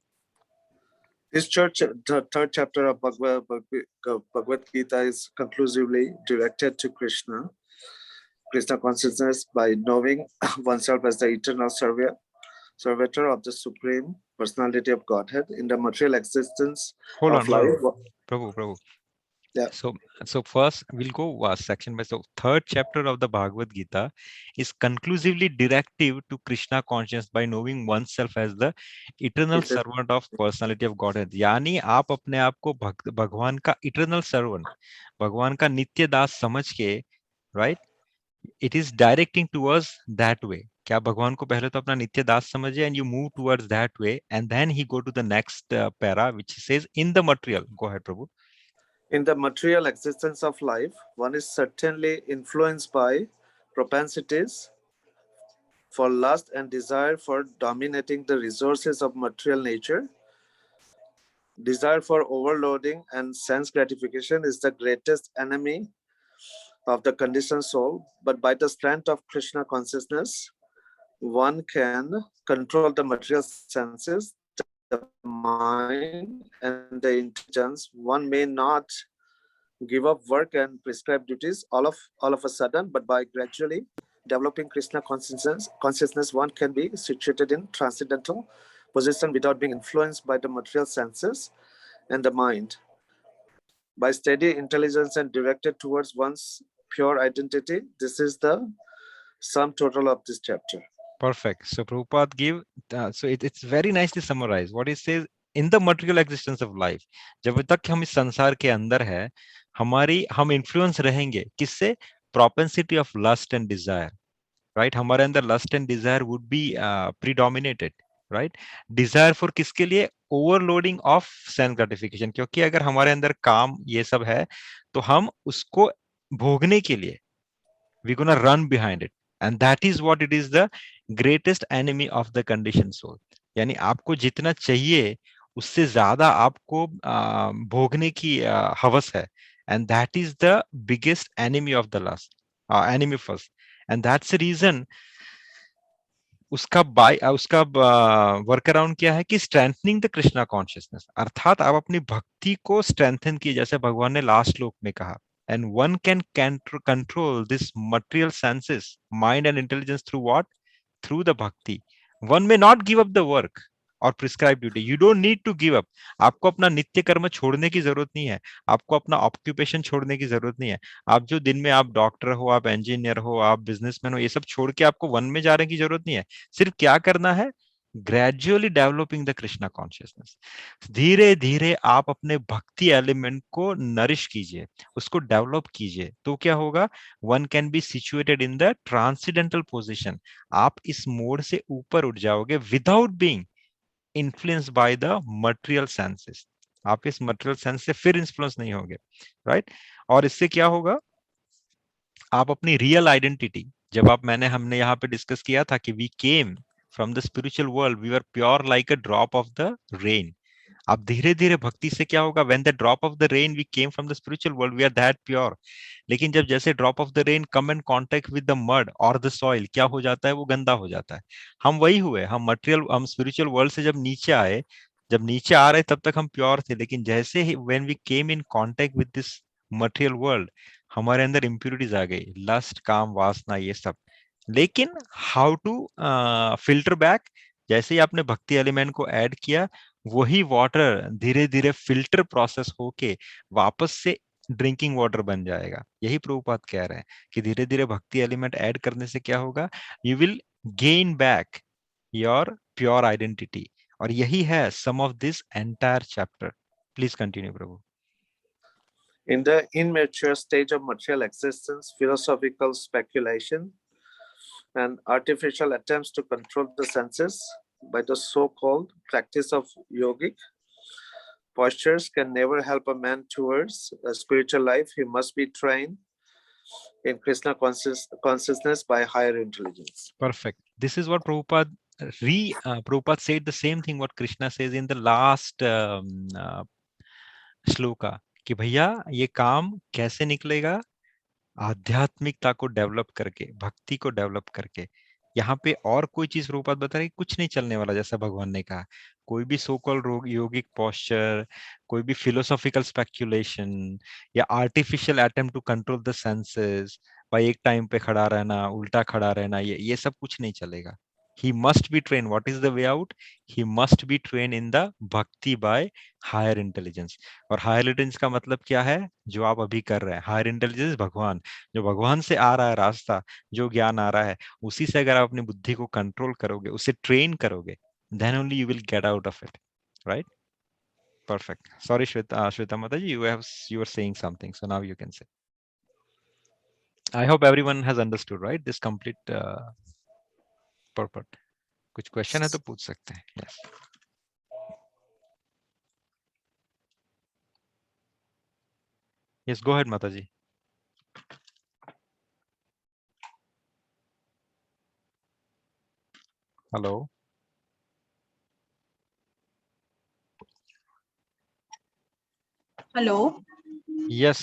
This the third chapter of Bhagavad Gita is conclusively directed to Krishna consciousness by knowing oneself as the eternal servitor of the Supreme Personality of Godhead in the material existence of life. Prabhu. Yeah. So first we'll go section by. So third chapter of the Bhagavad Gita is conclusively directive to Krishna consciousness by knowing oneself as the eternal servant of personality of Godhead. यानी आप अपने आप को भगवान का eternal servant, भगवान का नित्य दास समझ के, right? It is directing towards that way. क्या भगवान को पहले तो अपना नित्य दास समझिए, and you move towards that way, and then he go to the next para which says in the material. Go ahead, Prabhu. In the material existence of life, one is certainly influenced by propensities for lust and desire for dominating the resources of material nature. Desire for overloading and sense gratification is the greatest enemy of the conditioned soul, but by the strength of Krishna consciousness, one can control the material senses, the mind, and the intelligence. One may not give up work and prescribed duties all of a sudden, but by gradually developing Krishna consciousness, one can be situated in transcendental position without being influenced by the material senses and the mind. By steady intelligence and directed towards one's pure identity, this is the sum total of this chapter. Perfect. So Prabhupada give, so it's very nicely summarized. What he says, in the material existence of life, जब तक हम इस संसार के अंदर है, हम influence रहेंगे किससे? Propensity of lust and desire, right? हमारे अंदर lust and desire would be predominated, right? Desire for किसके लिए? Overloading of sense gratification. क्योंकि अगर हमारे अंदर काम ये सब है, तो हम उसको भोगने के लिए we're gonna run behind it, and that is what it is, the greatest enemy of the conditioned soul. यानी आपको जितना चाहिए उससे ज्यादा आपको भोगने की हवस है, and that is the biggest enemy of the lust, enemy first, and that's the reason उसका वर्क अराउंड क्या है कि स्ट्रेंथनिंग द कृष्णा कॉन्शियसनेस, अर्थात आप अपनी भक्ति को स्ट्रेंथन कीजिए, जैसे भगवान ने लास्ट श्लोक में कहा, and one can control this material senses, mind and intelligence through what? Through the bhakti. One may not give up the work or prescribed duty. You don't need to give up. आपको अपना नित्य कर्म छोड़ने की जरूरत नहीं है, आपको अपना ऑक्यूपेशन छोड़ने की जरूरत नहीं है। आप जो दिन में आप डॉक्टर हो, आप इंजीनियर हो, आप बिजनेसमैन हो, ये सब छोड़ के आपको वन में जाने की जरूरत नहीं है। सिर्फ क्या करना है? Gradually developing the Krishna consciousness. धीरे धीरे आप अपने भक्ति एलिमेंट को नरिश कीजिए, उसको डेवलप कीजिए, तो क्या होगा? One can be situated in the transcendental position. आप इस मोड से ऊपर उठ जाओगे without being influenced by the material senses. आप इस मटेरियल सेंस से फिर इन्फ्लुएंस नहीं होगे, राइट? और इससे क्या होगा? आप अपनी रियल आइडेंटिटी, जब हमने यहाँ पे डिस्कस किया था कि we came from the spiritual world, we were pure like a drop of the rain. अब धीरे धीरे भक्ति से क्या होगा? When the drop of the rain we came from the spiritual world, we are that pure. लेकिन जब जैसे drop of the rain come in contact with the mud or the soil, क्या हो जाता है? वो गंदा हो जाता है। हम वही हुए, हम spiritual world से जब नीचे आए, जब नीचे आ रहे तब तक हम प्योर थे, लेकिन जैसे ही when we came in contact with this material world, हमारे अंदर impurities आ गई, लस्ट, काम, वासना, ये सब। लेकिन हाउ टू फिल्टर बैक? जैसे ही आपने भक्ति एलिमेंट को ऐड किया, वही वाटर धीरे धीरे फिल्टर प्रोसेस होके वापस से ड्रिंकिंग वाटर बन जाएगा। यही प्रभुपाद कह रहे हैं कि धीरे धीरे भक्ति एलिमेंट ऐड करने से क्या होगा? You will gain back your pure identity. और यही है sum of this entire chapter. Please continue Prabhu. In the immature stage of material existence, philosophical speculation and artificial attempts to control the senses by the so-called practice of yogic postures can never help a man towards a spiritual life. He must be trained in Krishna consciousness by higher intelligence. Perfect. This is what Prabhupada Prabhupada said the same thing what Krishna says in the last shloka, कि भैया ये काम कैसे निकलेगा? आध्यात्मिकता को develop करके, भक्ति को डेवलप करके। यहाँ पे और कोई चीज प्रभुपाद बता रहे, कुछ नहीं चलने वाला, जैसा भगवान ने कहा। कोई भी सो कॉल्ड योगिक पोस्चर, कोई भी फिलोसॉफिकल स्पेक्युलेशन या artificial attempt to control the senses, भाई एक टाइम पे खड़ा रहना, उल्टा खड़ा रहना, ये सब कुछ नहीं चलेगा. He must be trained. What is the way out? He must be trained in the bhakti by higher intelligence. और higher intelligence का मतलब क्या है? जो आप अभी कर रहे हैं. Higher intelligence भगवान, जो भगवान से आ रहा है रास्ता, जो ज्ञान आ रहा है, उसी से अगर आप अपनी बुद्धि को कंट्रोल करोगे, उसे ट्रेन करोगे, then only you will get out of it, right? Perfect. Sorry, Shweta Mataji, you were saying something, so now you can say. I hope everyone has understood, right? This complete purport. कुछ question है तो पूछ सकते हैं. Yes. Yes, go ahead, Mataji. Hello. Hello. Yes.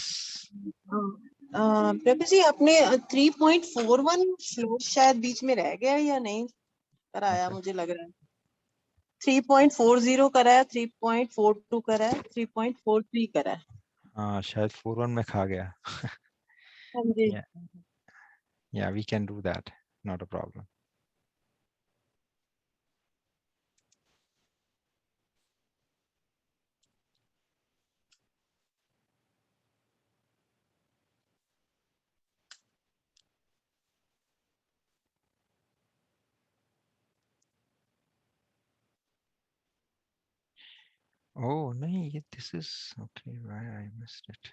प्रभु जी, आपने 3.41 श्लोक शायद बीच में रह गया या नहीं कराया. Okay. मुझे लग रहा है 3.40 कराया, 3.42 कराया, 3.43 कराया. हाँ, शायद 4-1 में खा गया. हाँ जी. Yeah, we can do that. Not a problem. Oh, no, this is okay. Why I missed it?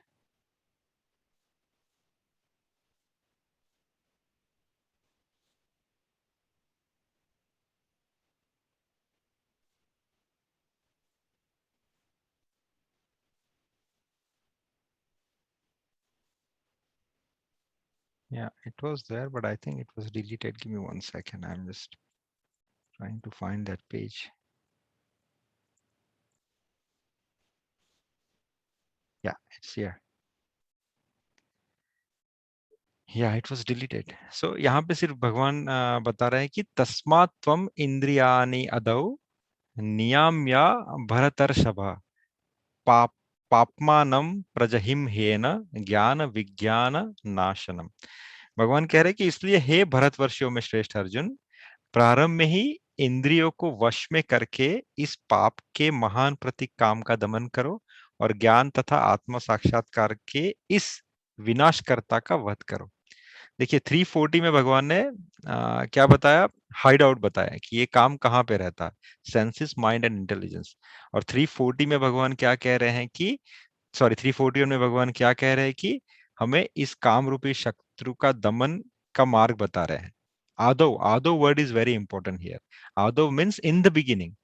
Yeah, it was there, but I think it was deleted. Give me 1 second. I'm just trying to find that page. Yeah, it's here. Yeah, it was deleted. So यहाँ पे सिर्फ भगवान बता रहे हैं कि तस्मात् त्वम इंद्रियाणि अदौ नियाम्य भरतर्षभा पाप पापमानम प्रजहिम हेन ज्ञान विज्ञान नाशनम. भगवान कह रहे हैं कि इसलिए हे भरतवर्षियों में श्रेष्ठ अर्जुन, प्रारंभ में ही इंद्रियों को वश में करके इस पाप के महान प्रतीक काम का दमन करो और ज्ञान तथा आत्म साक्षात्कार के इस विनाशकर्ता का वध करो. देखिए 340 में भगवान ने क्या बताया? हाइड आउट बताया कि ये काम कहाँ पे रहता है, सेंसेस, माइंड एंड इंटेलिजेंस. और 340 में भगवान क्या कह रहे हैं कि 341 में भगवान क्या कह रहे हैं कि हमें इस काम रूपी शत्रु का दमन का मार्ग बता रहे हैं. Adau word is very important here. Adau means in the beginning.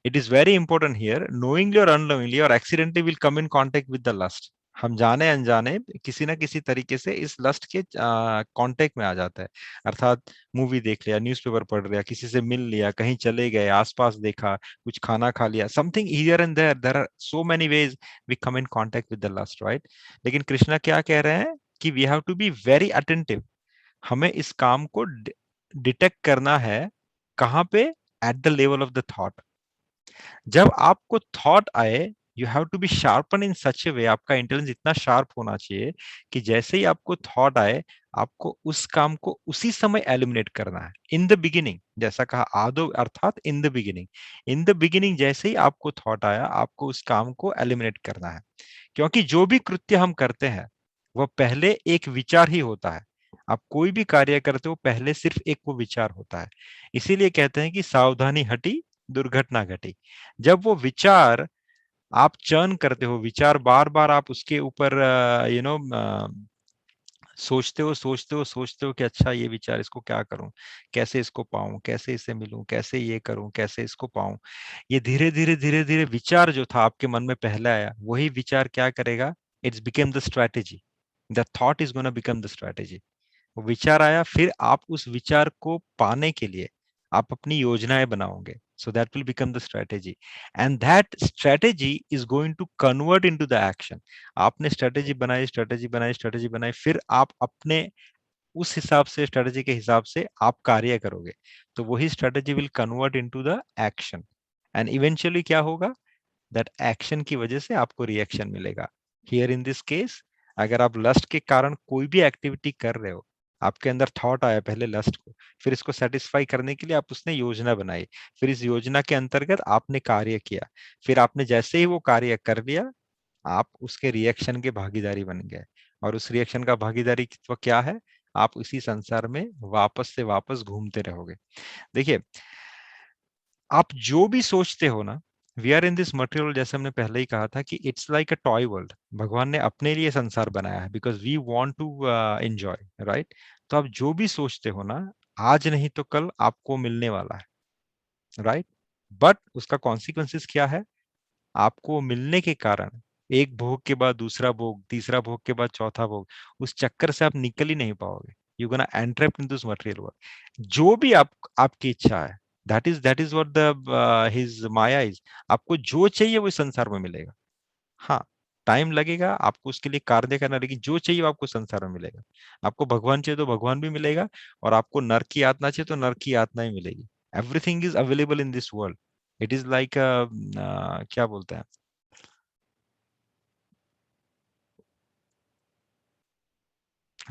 It is very important here. Knowingly or unknowingly or accidentally will come in contact with the lust. हम जाने अनजाने किसी ना किसी तरीके से इस लस्ट के कांटेक्ट में आ जाता है. अर्थात मूवी देख लिया, न्यूज़पेपर पढ़ लिया, किसी से मिल लिया, कहीं चले गए, आसपास देखा, कुछ खाना खा लिया, something here and there are so many ways we come in contact with the lust, right? लेकिन कृष्णा क्या कह रहे हैं कि we have to be very attentive. हमें इस काम को डिटेक्ट करना है. कहाँ पे? At the level of the thought. जब आपको थॉट आए, you have to be sharpen in such a way. आपका इंटेलिजेंस इतना शार्प होना चाहिए कि जैसे ही आपको थॉट आए, आपको उस काम को उसी समय एलिमिनेट करना है. इन द बिगिनिंग, जैसा कहा आदो अर्थात इन the beginning. In the beginning जैसे ही आपको थॉट आया, आपको उस काम को एलिमिनेट करना है. क्योंकि जो भी कृत्य हम करते हैं वह पहले एक विचार ही होता है. आप कोई भी कार्य करते हो, पहले सिर्फ एक वो विचार होता है. इसीलिए कहते हैं कि सावधानी हटी दुर्घटना घटी. जब वो विचार आप चर्न करते हो, विचार बार बार आप उसके ऊपर सोचते हो कि अच्छा ये विचार, इसको क्या करूं, कैसे इसको पाऊं, कैसे इससे मिलूं, कैसे ये करूं, कैसे इसको पाऊं. ये धीरे धीरे विचार जो था आपके मन में पहले आया, वही विचार क्या करेगा? It's became the strategy. The thought is gonna become the strategy. विचार आया, फिर आप उस विचार को पाने के लिए आप अपनी योजनाएं बनाओगे. So that will become the strategy, and that strategy is going to convert into the action. आपने strategy बनाई, फिर आप अपने उस हिसाब से, strategy के हिसाब से आप कार्य करोगे, तो वही strategy will convert into the action. And eventually क्या होगा, दैट एक्शन की वजह से आपको रिएक्शन मिलेगा। हियर इन दिस केस, अगर आप लस्ट के कारण कोई भी एक्टिविटी कर रहे हो, आपके अंदर थॉट आया पहले लस्ट को, फिर इसको सेटिस्फाई करने के लिए आप उसने योजना बनाई, फिर इस योजना के अंतर्गत आपने कार्य किया, फिर आपने जैसे ही वो कार्य कर लिया, आप उसके रिएक्शन के भागीदारी बन गए, और उस रिएक्शन का भागीदारी तो क्या है, आप इसी संसार में वापस से वापस घूमते रहोगे। देखिए, आप जो भी सोचते हो ना, we are in this material, जैसे हमने पहले ही कहा था कि it's like a toy world. भगवान ने अपने लिए संसार बनाया है because we want to enjoy, right. तो आप जो भी सोचते हो ना, आज नहीं तो कल आपको मिलने वाला है, राइट। बट उसका कॉन्सिक्वेंसेस क्या है, आपको मिलने के कारण एक भोग के बाद दूसरा भोग, तीसरा भोग के बाद चौथा भोग, उस चक्कर से आप निकल ही नहीं पाओगे। You gonna entrapped in this material world. जो भी आपकी इच्छा है, that is what the his maya is. आपको जो चाहिए वो इस संसार में मिलेगा। हाँ, टाइम लगेगा आपको उसके लिए कार्य करना, लेकिन जो चाहिए वो आपको संसार में मिलेगा। आपको भगवान चाहिए तो भगवान भी मिलेगा, और आपको नरक की यातना चाहिए तो नरक की यातना ही मिलेगी। Everything is available in this world. It is like क्या बोलते हैं,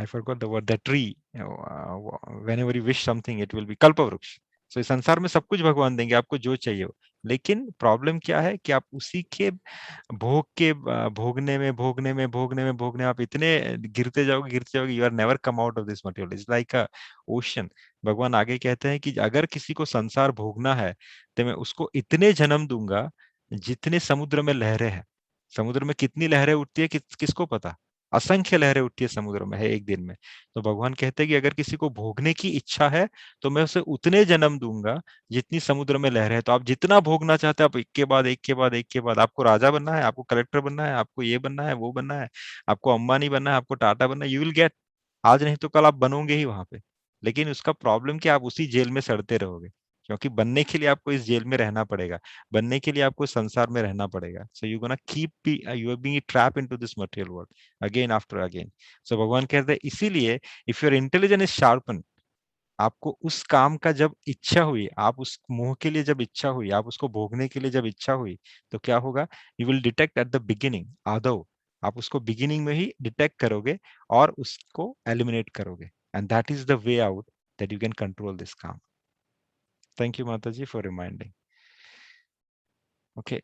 I forgot the word, the tree. Whenever you wish something, it will be Kalpavriksha. So इस संसार में सब कुछ भगवान देंगे आपको जो चाहिए हो, लेकिन प्रॉब्लम क्या है कि आप उसी के भोग के भोगने में आप इतने गिरते जाओगे, you are never come out of this material. It's like a ocean. भगवान आगे कहते हैं कि अगर किसी को संसार भोगना है तो मैं उसको इतने जन्म दूंगा जितने समुद्र में लहरें हैं। समुद्र में कितनी लहरें उठती है किसको पता, असंख्य लहरें उठती है समुद्र में है एक दिन में। तो भगवान कहते हैं कि अगर किसी को भोगने की इच्छा है तो मैं उसे उतने जन्म दूंगा जितनी समुद्र में लहरें है। तो आप जितना भोगना चाहते हैं, आप एक के बाद एक के बाद एक के बाद, आपको राजा बनना है, आपको कलेक्टर बनना है, आपको ये बनना है, वो बनना है, आपको अंबानी बनना है, आपको टाटा बनना है, यू विल गेट। आज नहीं तो कल आप बनोगे ही वहां पे। लेकिन उसका प्रॉब्लम कि आप उसी जेल में सड़ते रहोगे, क्योंकि बनने के लिए आपको इस जेल में रहना पड़ेगा, बनने के लिए आपको संसार में रहना पड़ेगा। So you gonna keep you are being trap into this material world again after again. सो भगवान कहते हैं इसीलिए if your intelligence is sharpen, आपको उस काम का जब इच्छा हुई, आप उस मोह के लिए जब इच्छा हुई, आप उसको भोगने के लिए जब इच्छा हुई, तो क्या होगा, you will detect at the beginning आदौ। आप उसको बिगिनिंग में ही डिटेक्ट करोगे और उसको एलिमिनेट करोगे, and that is the way out that you can control this काम। Thank you Mata ji for reminding. Okay,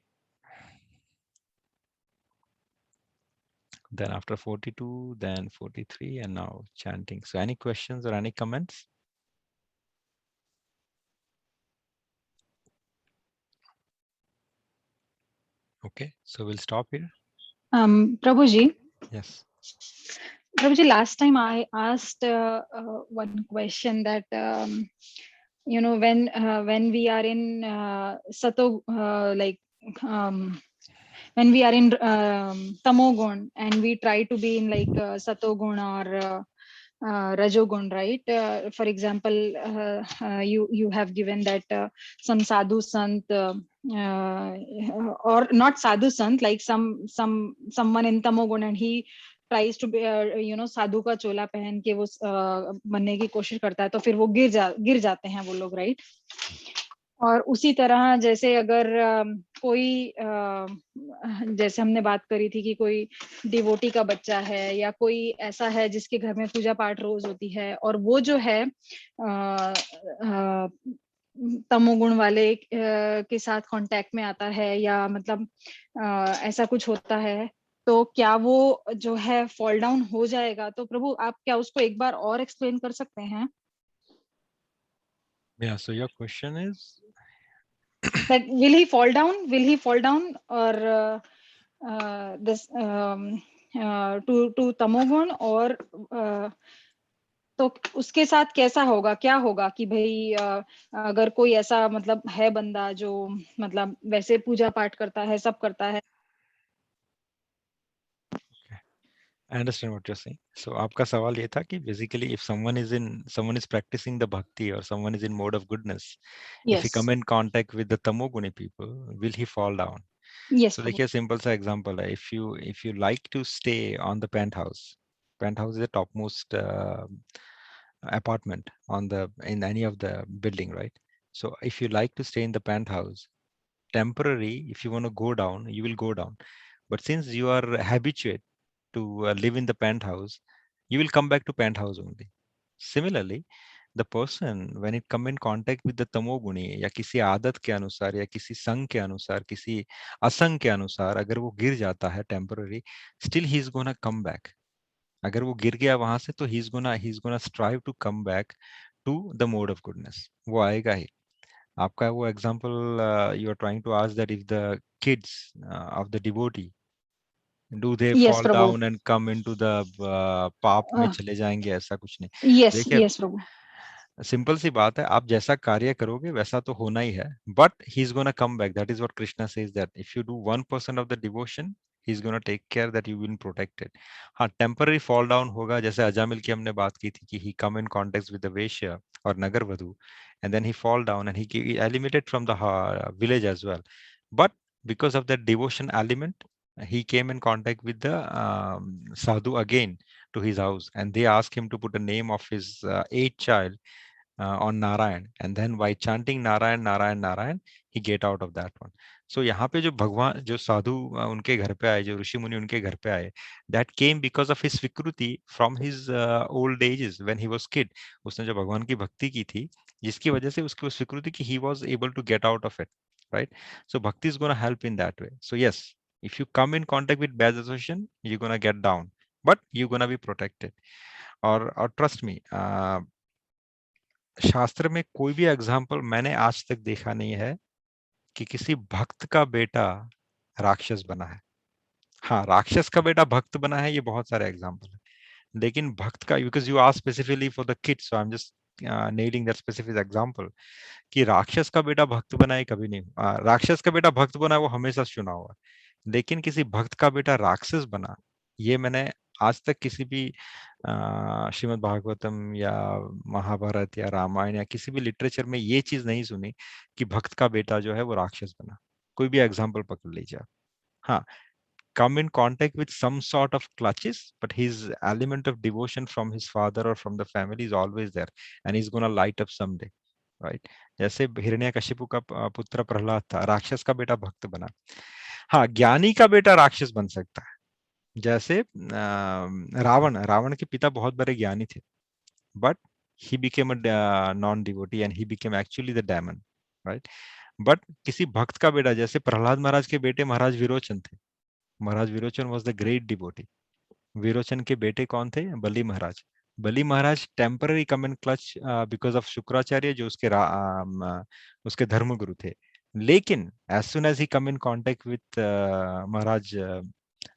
then after 42, then 43, and now chanting. So any questions or any comments? Okay, so we'll stop here. Prabhuji. Yes. Prabhuji, last time I asked one question that when we are in sato when we are in tamogun and we try to be in like satogun or rajogun, right? For example, you have given that some sadhu sant or not sadhu sant, like someone in tamogun and he tries to be साधु का चोला पहन के वो बनने की कोशिश करता है, तो फिर वो गिर जाते हैं वो लोग, राइट? और उसी तरह जैसे अगर कोई जैसे हमने बात करी थी कि कोई डिवोटी का बच्चा है या कोई ऐसा है जिसके घर में पूजा पाठ रोज होती है, और वो जो है तमोगुण वाले के साथ कांटेक्ट में आता है, या मतलब ऐसा कुछ होता है, तो क्या वो जो है फॉल डाउन हो जाएगा? तो प्रभु आप क्या उसको एक बार और एक्सप्लेन कर सकते हैं? Yeah, so your question is that will he fall down or this to tamogun, और तो उसके साथ कैसा होगा, क्या होगा कि भाई अगर कोई ऐसा मतलब है बंदा जो मतलब वैसे पूजा पाठ करता है, सब करता है। I understand what you're saying. So आपका सवाल ये था कि basically if someone is practicing the bhakti or someone is in mode of goodness, yes. if he come in contact with the tamoguni people, will he fall down? Yes. So देखिए simple सा example है, if you like to stay on the penthouse is the topmost apartment in any of the building, right? So if you like to stay in the penthouse, temporary, if you want to go down, you will go down. But since you are habituated to live in the penthouse, you will come back to penthouse only. Similarly, the person when it come in contact with the तमोगुणी या किसी आदत के अनुसार या किसी संग के अनुसार किसी असंग के अनुसार अगर वो गिर जाता है temporary, still he is gonna come back. अगर वो गिर गया वहां से तो he is gonna strive to come back to the mode of goodness. वो आएगा ही. आपका वो example you are trying to ask that if the kids of the devotee do they Yes, fall Prabhu. down and come into the पाप में चले जाएंगे, ऐसा कुछ नहीं. Yes, देखिए yes, Prabhu. सिंपल सी बात है, आप जैसा कार्य करोगे वैसा तो होना ही है, but he is gonna come back. That is what Krishna says, that if you do 1% of the devotion, he is gonna take care that you will protected. हाँ, टेम्पररी फॉल डाउन होगा, जैसे अजामिल की हमने बात की थी कि he come in contact with the वेश्या और नगर वधु, and then he fall down and he eliminated from the village as well. But because of that devotion element, he came in contact with the sadhu again to his house, and they asked him to put a name of his 8th child on Narayan, and then by chanting Narayan Narayan Narayan, he get out of that one. So यहाँ पे जो भगवान, जो साधु उनके घर पे आए, जो ऋषि मुनि उनके घर पे आए, that came because of his स्वीकृति from his old ages when he was kid. उसने जो भगवान की भक्ति की थी, जिसकी वजह से उसकी स्वीकृति की he was able to get out of it, right? So bhakti is going to help in that way. So yes, if you come in contact with bad association, you're going to get down, but you're going to be protected. और trust me, शास्त्र में कोई भी example मैंने आज तक देखा नहीं है कि किसी भक्त का बेटा राक्षस बना है. हाँ, राक्षस का बेटा भक्त बना है, ये बहुत सारे एग्जाम्पल है, लेकिन भक्त का, because you asked specifically for the kids, so I am just nailing that specific example, कि राक्षस का बेटा भक्त बना है कभी नहीं. राक्षस का बेटा भक्त बना है वो हमेशा सुना हुआ है, लेकिन किसी भक्त का बेटा राक्षस बना, ये मैंने आज तक किसी भी श्रीमद् भागवतम या महाभारत या रामायण या किसी भी लिटरेचर में ये चीज नहीं सुनी कि भक्त का बेटा जो है वो राक्षस बना. कोई भी एग्जाम्पल पकड़ लीजिए आप. हाँ, come in contact with some sort of clutches, but his element of devotion from his father or from the family is always there, and he's gonna light up someday, right? जैसे हिरण्यकशिपु का पुत्र प्रहलाद था, राक्षस का बेटा भक्त बना. हाँ, ज्ञानी का बेटा राक्षस बन सकता है, जैसे रावण के पिता बहुत बड़े ज्ञानी थे, but he became a non-devotee and he became actually the demon, right? But किसी भक्त का बेटा, जैसे प्रहलाद महाराज के बेटे महाराज विरोचन थे. महाराज Virochan was the great devotee. Virochan के बेटे कौन थे? Bali Maharaj. Bali Maharaj temporary come in clutch because of Shukracharya, जो उसके धर्म गुरु थे. लेकिन as soon as he come in contact with Maharaj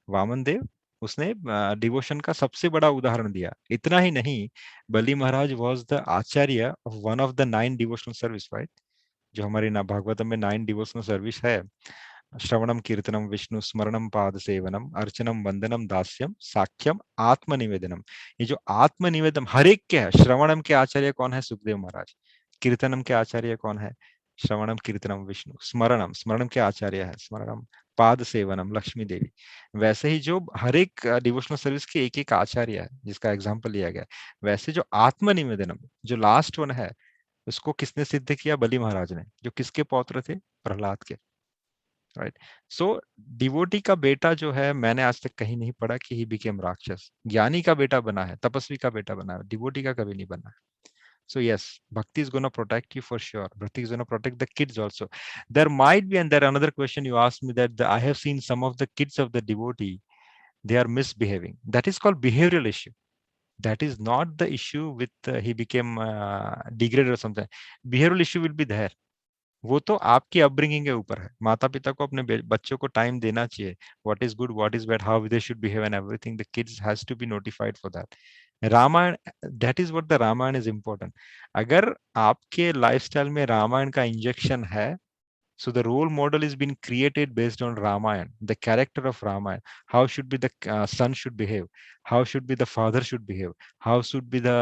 Vaman Dev, उसने डिवोशन का सबसे बड़ा उदाहरण दिया. इतना ही नहीं, Bali Maharaj was the acharya of one of the 9 devotional service, right? जो हमारी ना भागवतम में 9 डिवोशनल सर्विस है, श्रवणम कीर्तनम विष्णु स्मरणम पाद सेवनम अर्चनम वंदनम दास्यम साख्यम आत्मनिवेदनम. ये जो आत्मनिवेदन हर एक के है. श्रवणम के आचार्य कौन है? सुखदेव महाराज. कीर्तनम के आचार्य कौन है? श्रवणम कीर्तनम विष्णु. स्मरणम के आचार्य है स्मरणम पाद सेवनम लक्ष्मी देवी. वैसे ही जो हर एक डिवोशनल सर्विस के एक आचार्य है जिसका एग्जाम्पल लिया गया, वैसे जो आत्मनिवेदनम जो लास्ट वन है, उसको किसने सिद्ध किया? बलि महाराज ने, जो किसके पौत्र थे? प्रहलाद के, राइट? सो डिवोटी का बेटा जो है, मैंने आज तक कहीं नहीं पढ़ा कि ही बिकेम राक्षस. ज्ञानी का बेटा बना है, तपस्वी का बेटा बना है, डिवोटी का कभी नहीं बना है. So yes, bhakti is going to protect you for sure. Bhakti is going to protect the kids also. There might be, and there another question you asked me, that I have seen some of the kids of the devotee, they are misbehaving. That is called behavioral issue. That is not the issue with he became degraded or something. Behavioral issue will be there. वो तो आपकी upbringing के ऊपर है. माता पिता को अपने बच्चों को टाइम देना चाहिए. What is good, what is bad, how they should behave and everything. The kids has to be notified for that. Ramayana, that is what the Ramayana is important. अगर आपके लाइफस्टाइल में रामायण का इंजेक्शन है, so the role model is being created based on Ramayana, the character of Ramayana. How should be the son should behave, how should be the father should behave, how should be the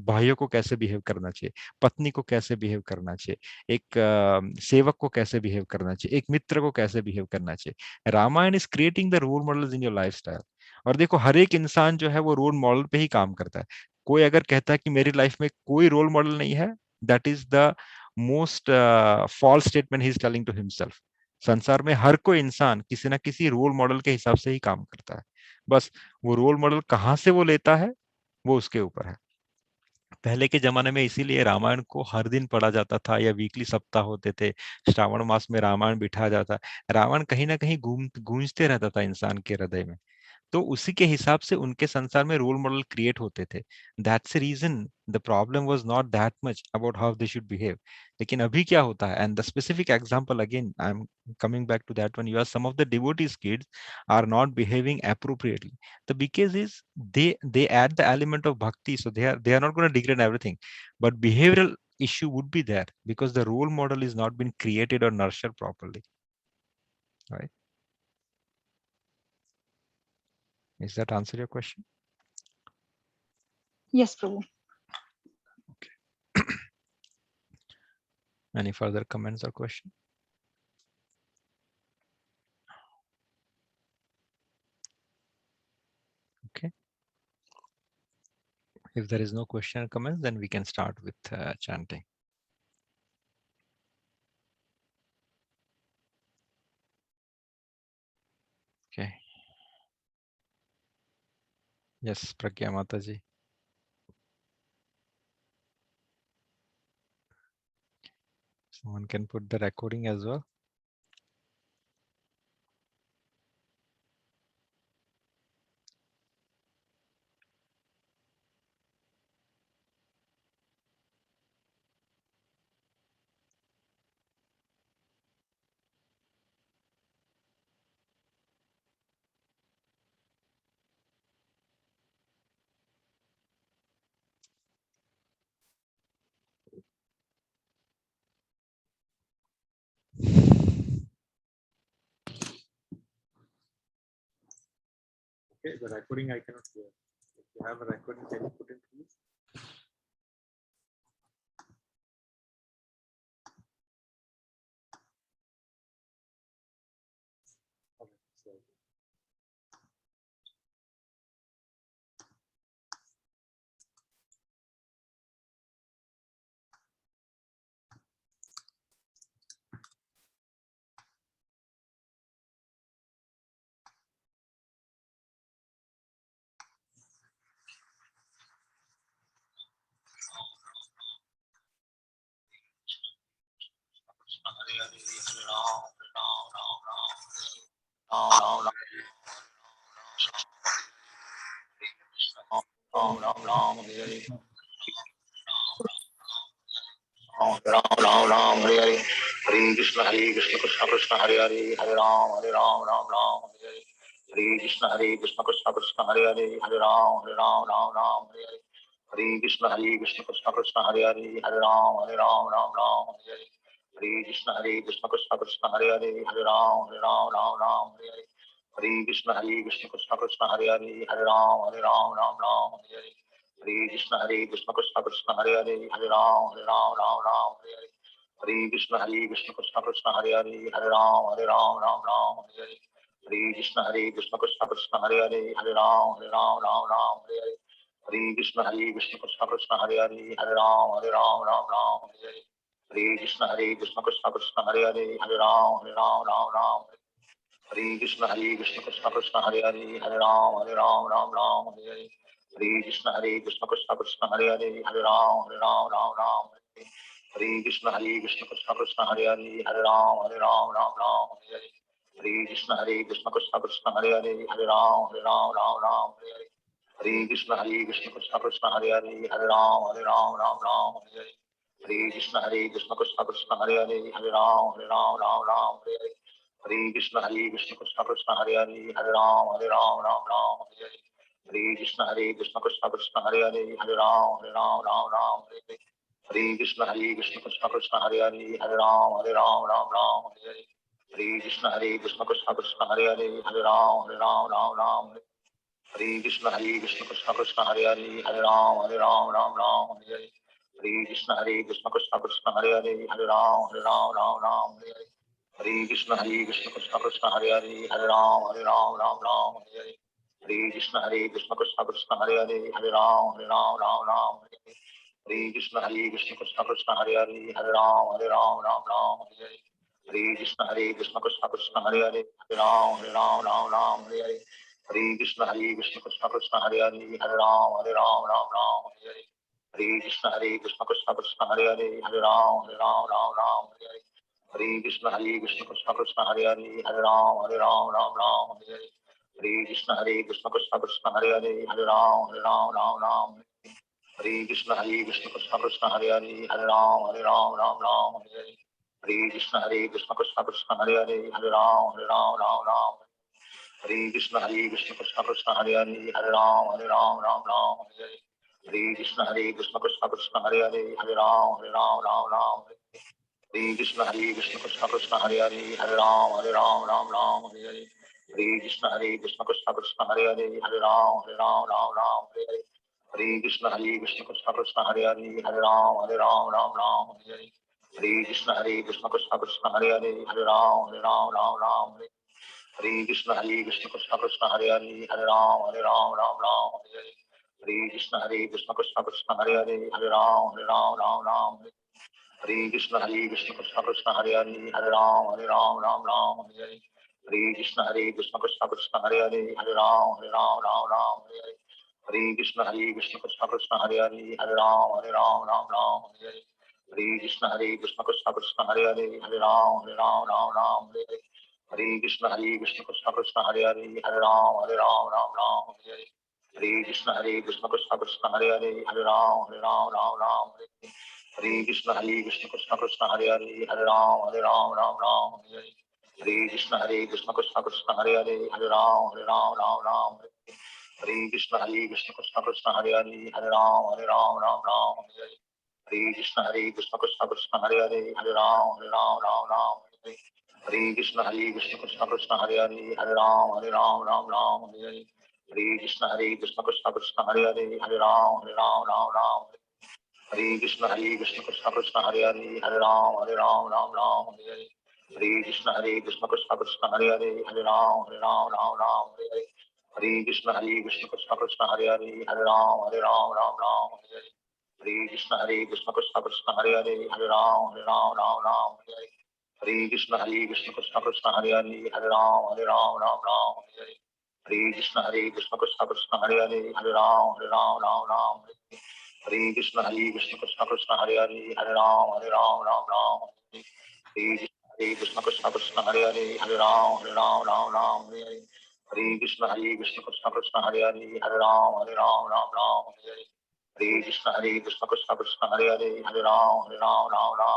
भाइयों को कैसे behave करना चाहिए, पत्नी को कैसे behave करना चाहिए, एक सेवक को कैसे behave करना चाहिए, एक मित्र को कैसे behave करना चाहिए. Ramayan is creating the role models in your lifestyle. और देखो, हर एक इंसान जो है वो रोल मॉडल पे ही काम करता है. कोई अगर कहता है कि मेरी लाइफ में कोई रोल मॉडल नहीं है, that is the most false statement he is telling to himself. संसार में हर कोई इंसान किसी ना किसी रोल मॉडल के हिसाब से ही काम करता है, बस वो रोल मॉडल कहाँ से वो लेता है वो उसके ऊपर है। पहले के जमाने में इसीलिए रामायण को हर दिन पढ़ा जाता था या वीकली सप्ताह होते थे, श्रावण मास में रामायण बिठाया जाता। रावण कहीं ना कहीं गूंजते रहता था इंसान के हृदय में, तो उसी के हिसाब से उनके संसार में रोल मॉडल क्रिएट होते थे। That's the reason the problem was not that much about how they should behave. लेकिन अभी क्या होता है, and the specific example again I am coming back to that one, you are some of the devotees kids are not behaving appropriately. The because is they add the element of bhakti, so they are not going to degrade everything, but behavioral issue would be there because the role model is not been created or nurtured properly, right? Is that answer your question? Yes, Prabhu. Any further comments or question? Okay. If there is no question or comments, then we can start with chanting. Okay. Yes, Pragya Mataji. Someone can put the recording as well. Okay, the recording I cannot hear. If you have a recording, can you put it, please? Okay, so Ram Hare Hare Hare Krishna Krishna Krishna Hare Hare Hare Ram Ram Ram Hare Hare Krishna Krishna Hare Hare Hare Ram Ram Hare Krishna Krishna Krishna Hare Hare Hare Ram Ram Hare Krishna Krishna Krishna Hare Hare Hare Ram Ram Hare Krishna Krishna Krishna Hare Hare Hare Ram Ram Hare Krishna Krishna Krishna Hare Hare Hare Ram Hare Hare Krishna Krishna Krishna Hare Hare Hare Ram Hare Hare Krishna Krishna Krishna Hare Hare Hare Ram Hare Krishna Krishna Krishna Hare Hare Hare Ram Hare Krishna Krishna Krishna Hare Hare Hare Ram Hare Krishna Krishna Krishna Hare Hare Hare Ram Hare Krishna Krishna Krishna Hare Hare Hare Ram Hare Krishna Krishna Krishna Hare Hare Hare Ram Hare Krishna Krishna Krishna Hare Hare Hare Ram Hare Krishna Krishna Krishna Hare Hare Hare Ram Hare Krishna Krishna Krishna Hare Hare Hare Ram Hare Krishna Krishna Krishna Hare Hare Hare Ram Hare Krishna Krishna Krishna Hare Hare Hare Ram Hare Krishna Krishna Krishna Hare Hare Hare Ram Hare Krishna Krishna Krishna Hare Hare Hare Ram Hare Krishna Krishna Krishna Hare Hare Hare Ram Hare Krishna Krishna Krishna Hare Hare Hare Ram Hare Krishna Krishna Krishna Hare Hare Hare Ram Hare Krishna Krishna Krishna Hare Hare Hare Ram Hare Krishna Krishna Krishna Hare Hare Hare Ram Hare Krishna Krishna Krishna Hare Hare, Hare Ram Ram Ram Hare Hare. Hare Krishna Krishna Krishna Hare Hare, Hare Ram Ram Hare Hare. Hare Krishna Krishna Krishna Hare Hare, Hare Ram Ram Hare Hare. Hare Krishna Krishna Krishna Hare Hare, Hare Ram Ram Hare Hare. Hare Krishna Krishna Krishna Hare Hare, Hare Ram Ram Hare Hare. Hare Krishna Krishna Krishna Hare Hare, Hare Ram Ram Hare Hare. Hare Krishna Krishna Krishna Hare Hare, Hare Ram Ram Hare Hare. Hare Krishna Krishna Krishna Hare Hare, Hare Ram Ram Hare. Hare Krishna Krishna Krishna Hare Hare, Hare Ram Ram Hare. Hare Krishna Krishna Krishna Hare Hare, Hare Ram Hare. Hare Krishna Krishna Krishna Hare Hare, Hare Ram Hare. Hare Krishna Krishna Krishna Hare Hare, Hare Ram Hare. Hare Krishna Krishna Krishna Hare Hare, Hare Ram Hare. Hare Krishna Krishna Krishna Hare Hare, Hare Ram Hare. Hare Krishna Krishna Krishna Hare Hare, Hare Ram Hare. Hare Krishna Krishna Krishna Hare Hare, Hare Ram Hare. Hare Krishna Krishna Krishna Hare Hare, Hare Ram Hare. Hare Krishna Krishna Krishna Hare Hare, Hare Ram Hare. Hare Krishna Krishna Krishna Hare Hare, Hare Ram Hare. Hare Krishna Krishna Krishna Hare Hare, Hare Ram Hare. Hare Krishna Krishna Krishna Hare Hare, Hare Ram Hare. Hare Krishna Krishna Krishna Hare Hare, Hare Ram Hare. Hare Krishna Krishna Krishna Hare Hare, Hare Ram Hare. Hare Krishna Krishna Krishna Hare Hare, Hare Ram Hare. Hare Krishna Krishna Krishna Hare Hare, Hare Ram Hare. Hare Krishna Krishna Krishna Hare Hare, Hare Ram Hare. Hare Krishna Krishna Krishna Hare Hare, Hare Ram Hare. Hare Krishna Krishna Krishna Hare Hare, Hare Ram Hare. Hare Krishna Krishna Krishna Hare Hare, Hare Ram Hare. Hare Krishna Krishna Krishna Hare Hare, Hare Ram Hare. Hare Krishna Krishna Krishna Hare Hare, Hare Ram Hare. Hare Krishna Krishna Krishna Hare Hare, Hare Ram Hare. Hare Krishna Krishna Krishna Hare Hare, Hare Ram Hare. Hare Krishna Krishna Krishna Hare Hare, Hare Ram Hare. Hare Krishna Krishna Krishna Hare Hare, Hare Ram Hare. Hare Krishna Krishna Krishna Hare Hare, Hare Ram Hare. Hare Krishna Krishna Krishna Hare Hare, Hare Ram Hare. Hare Krishna Krishna Krishna Hare Hare, Hare Ram Hare.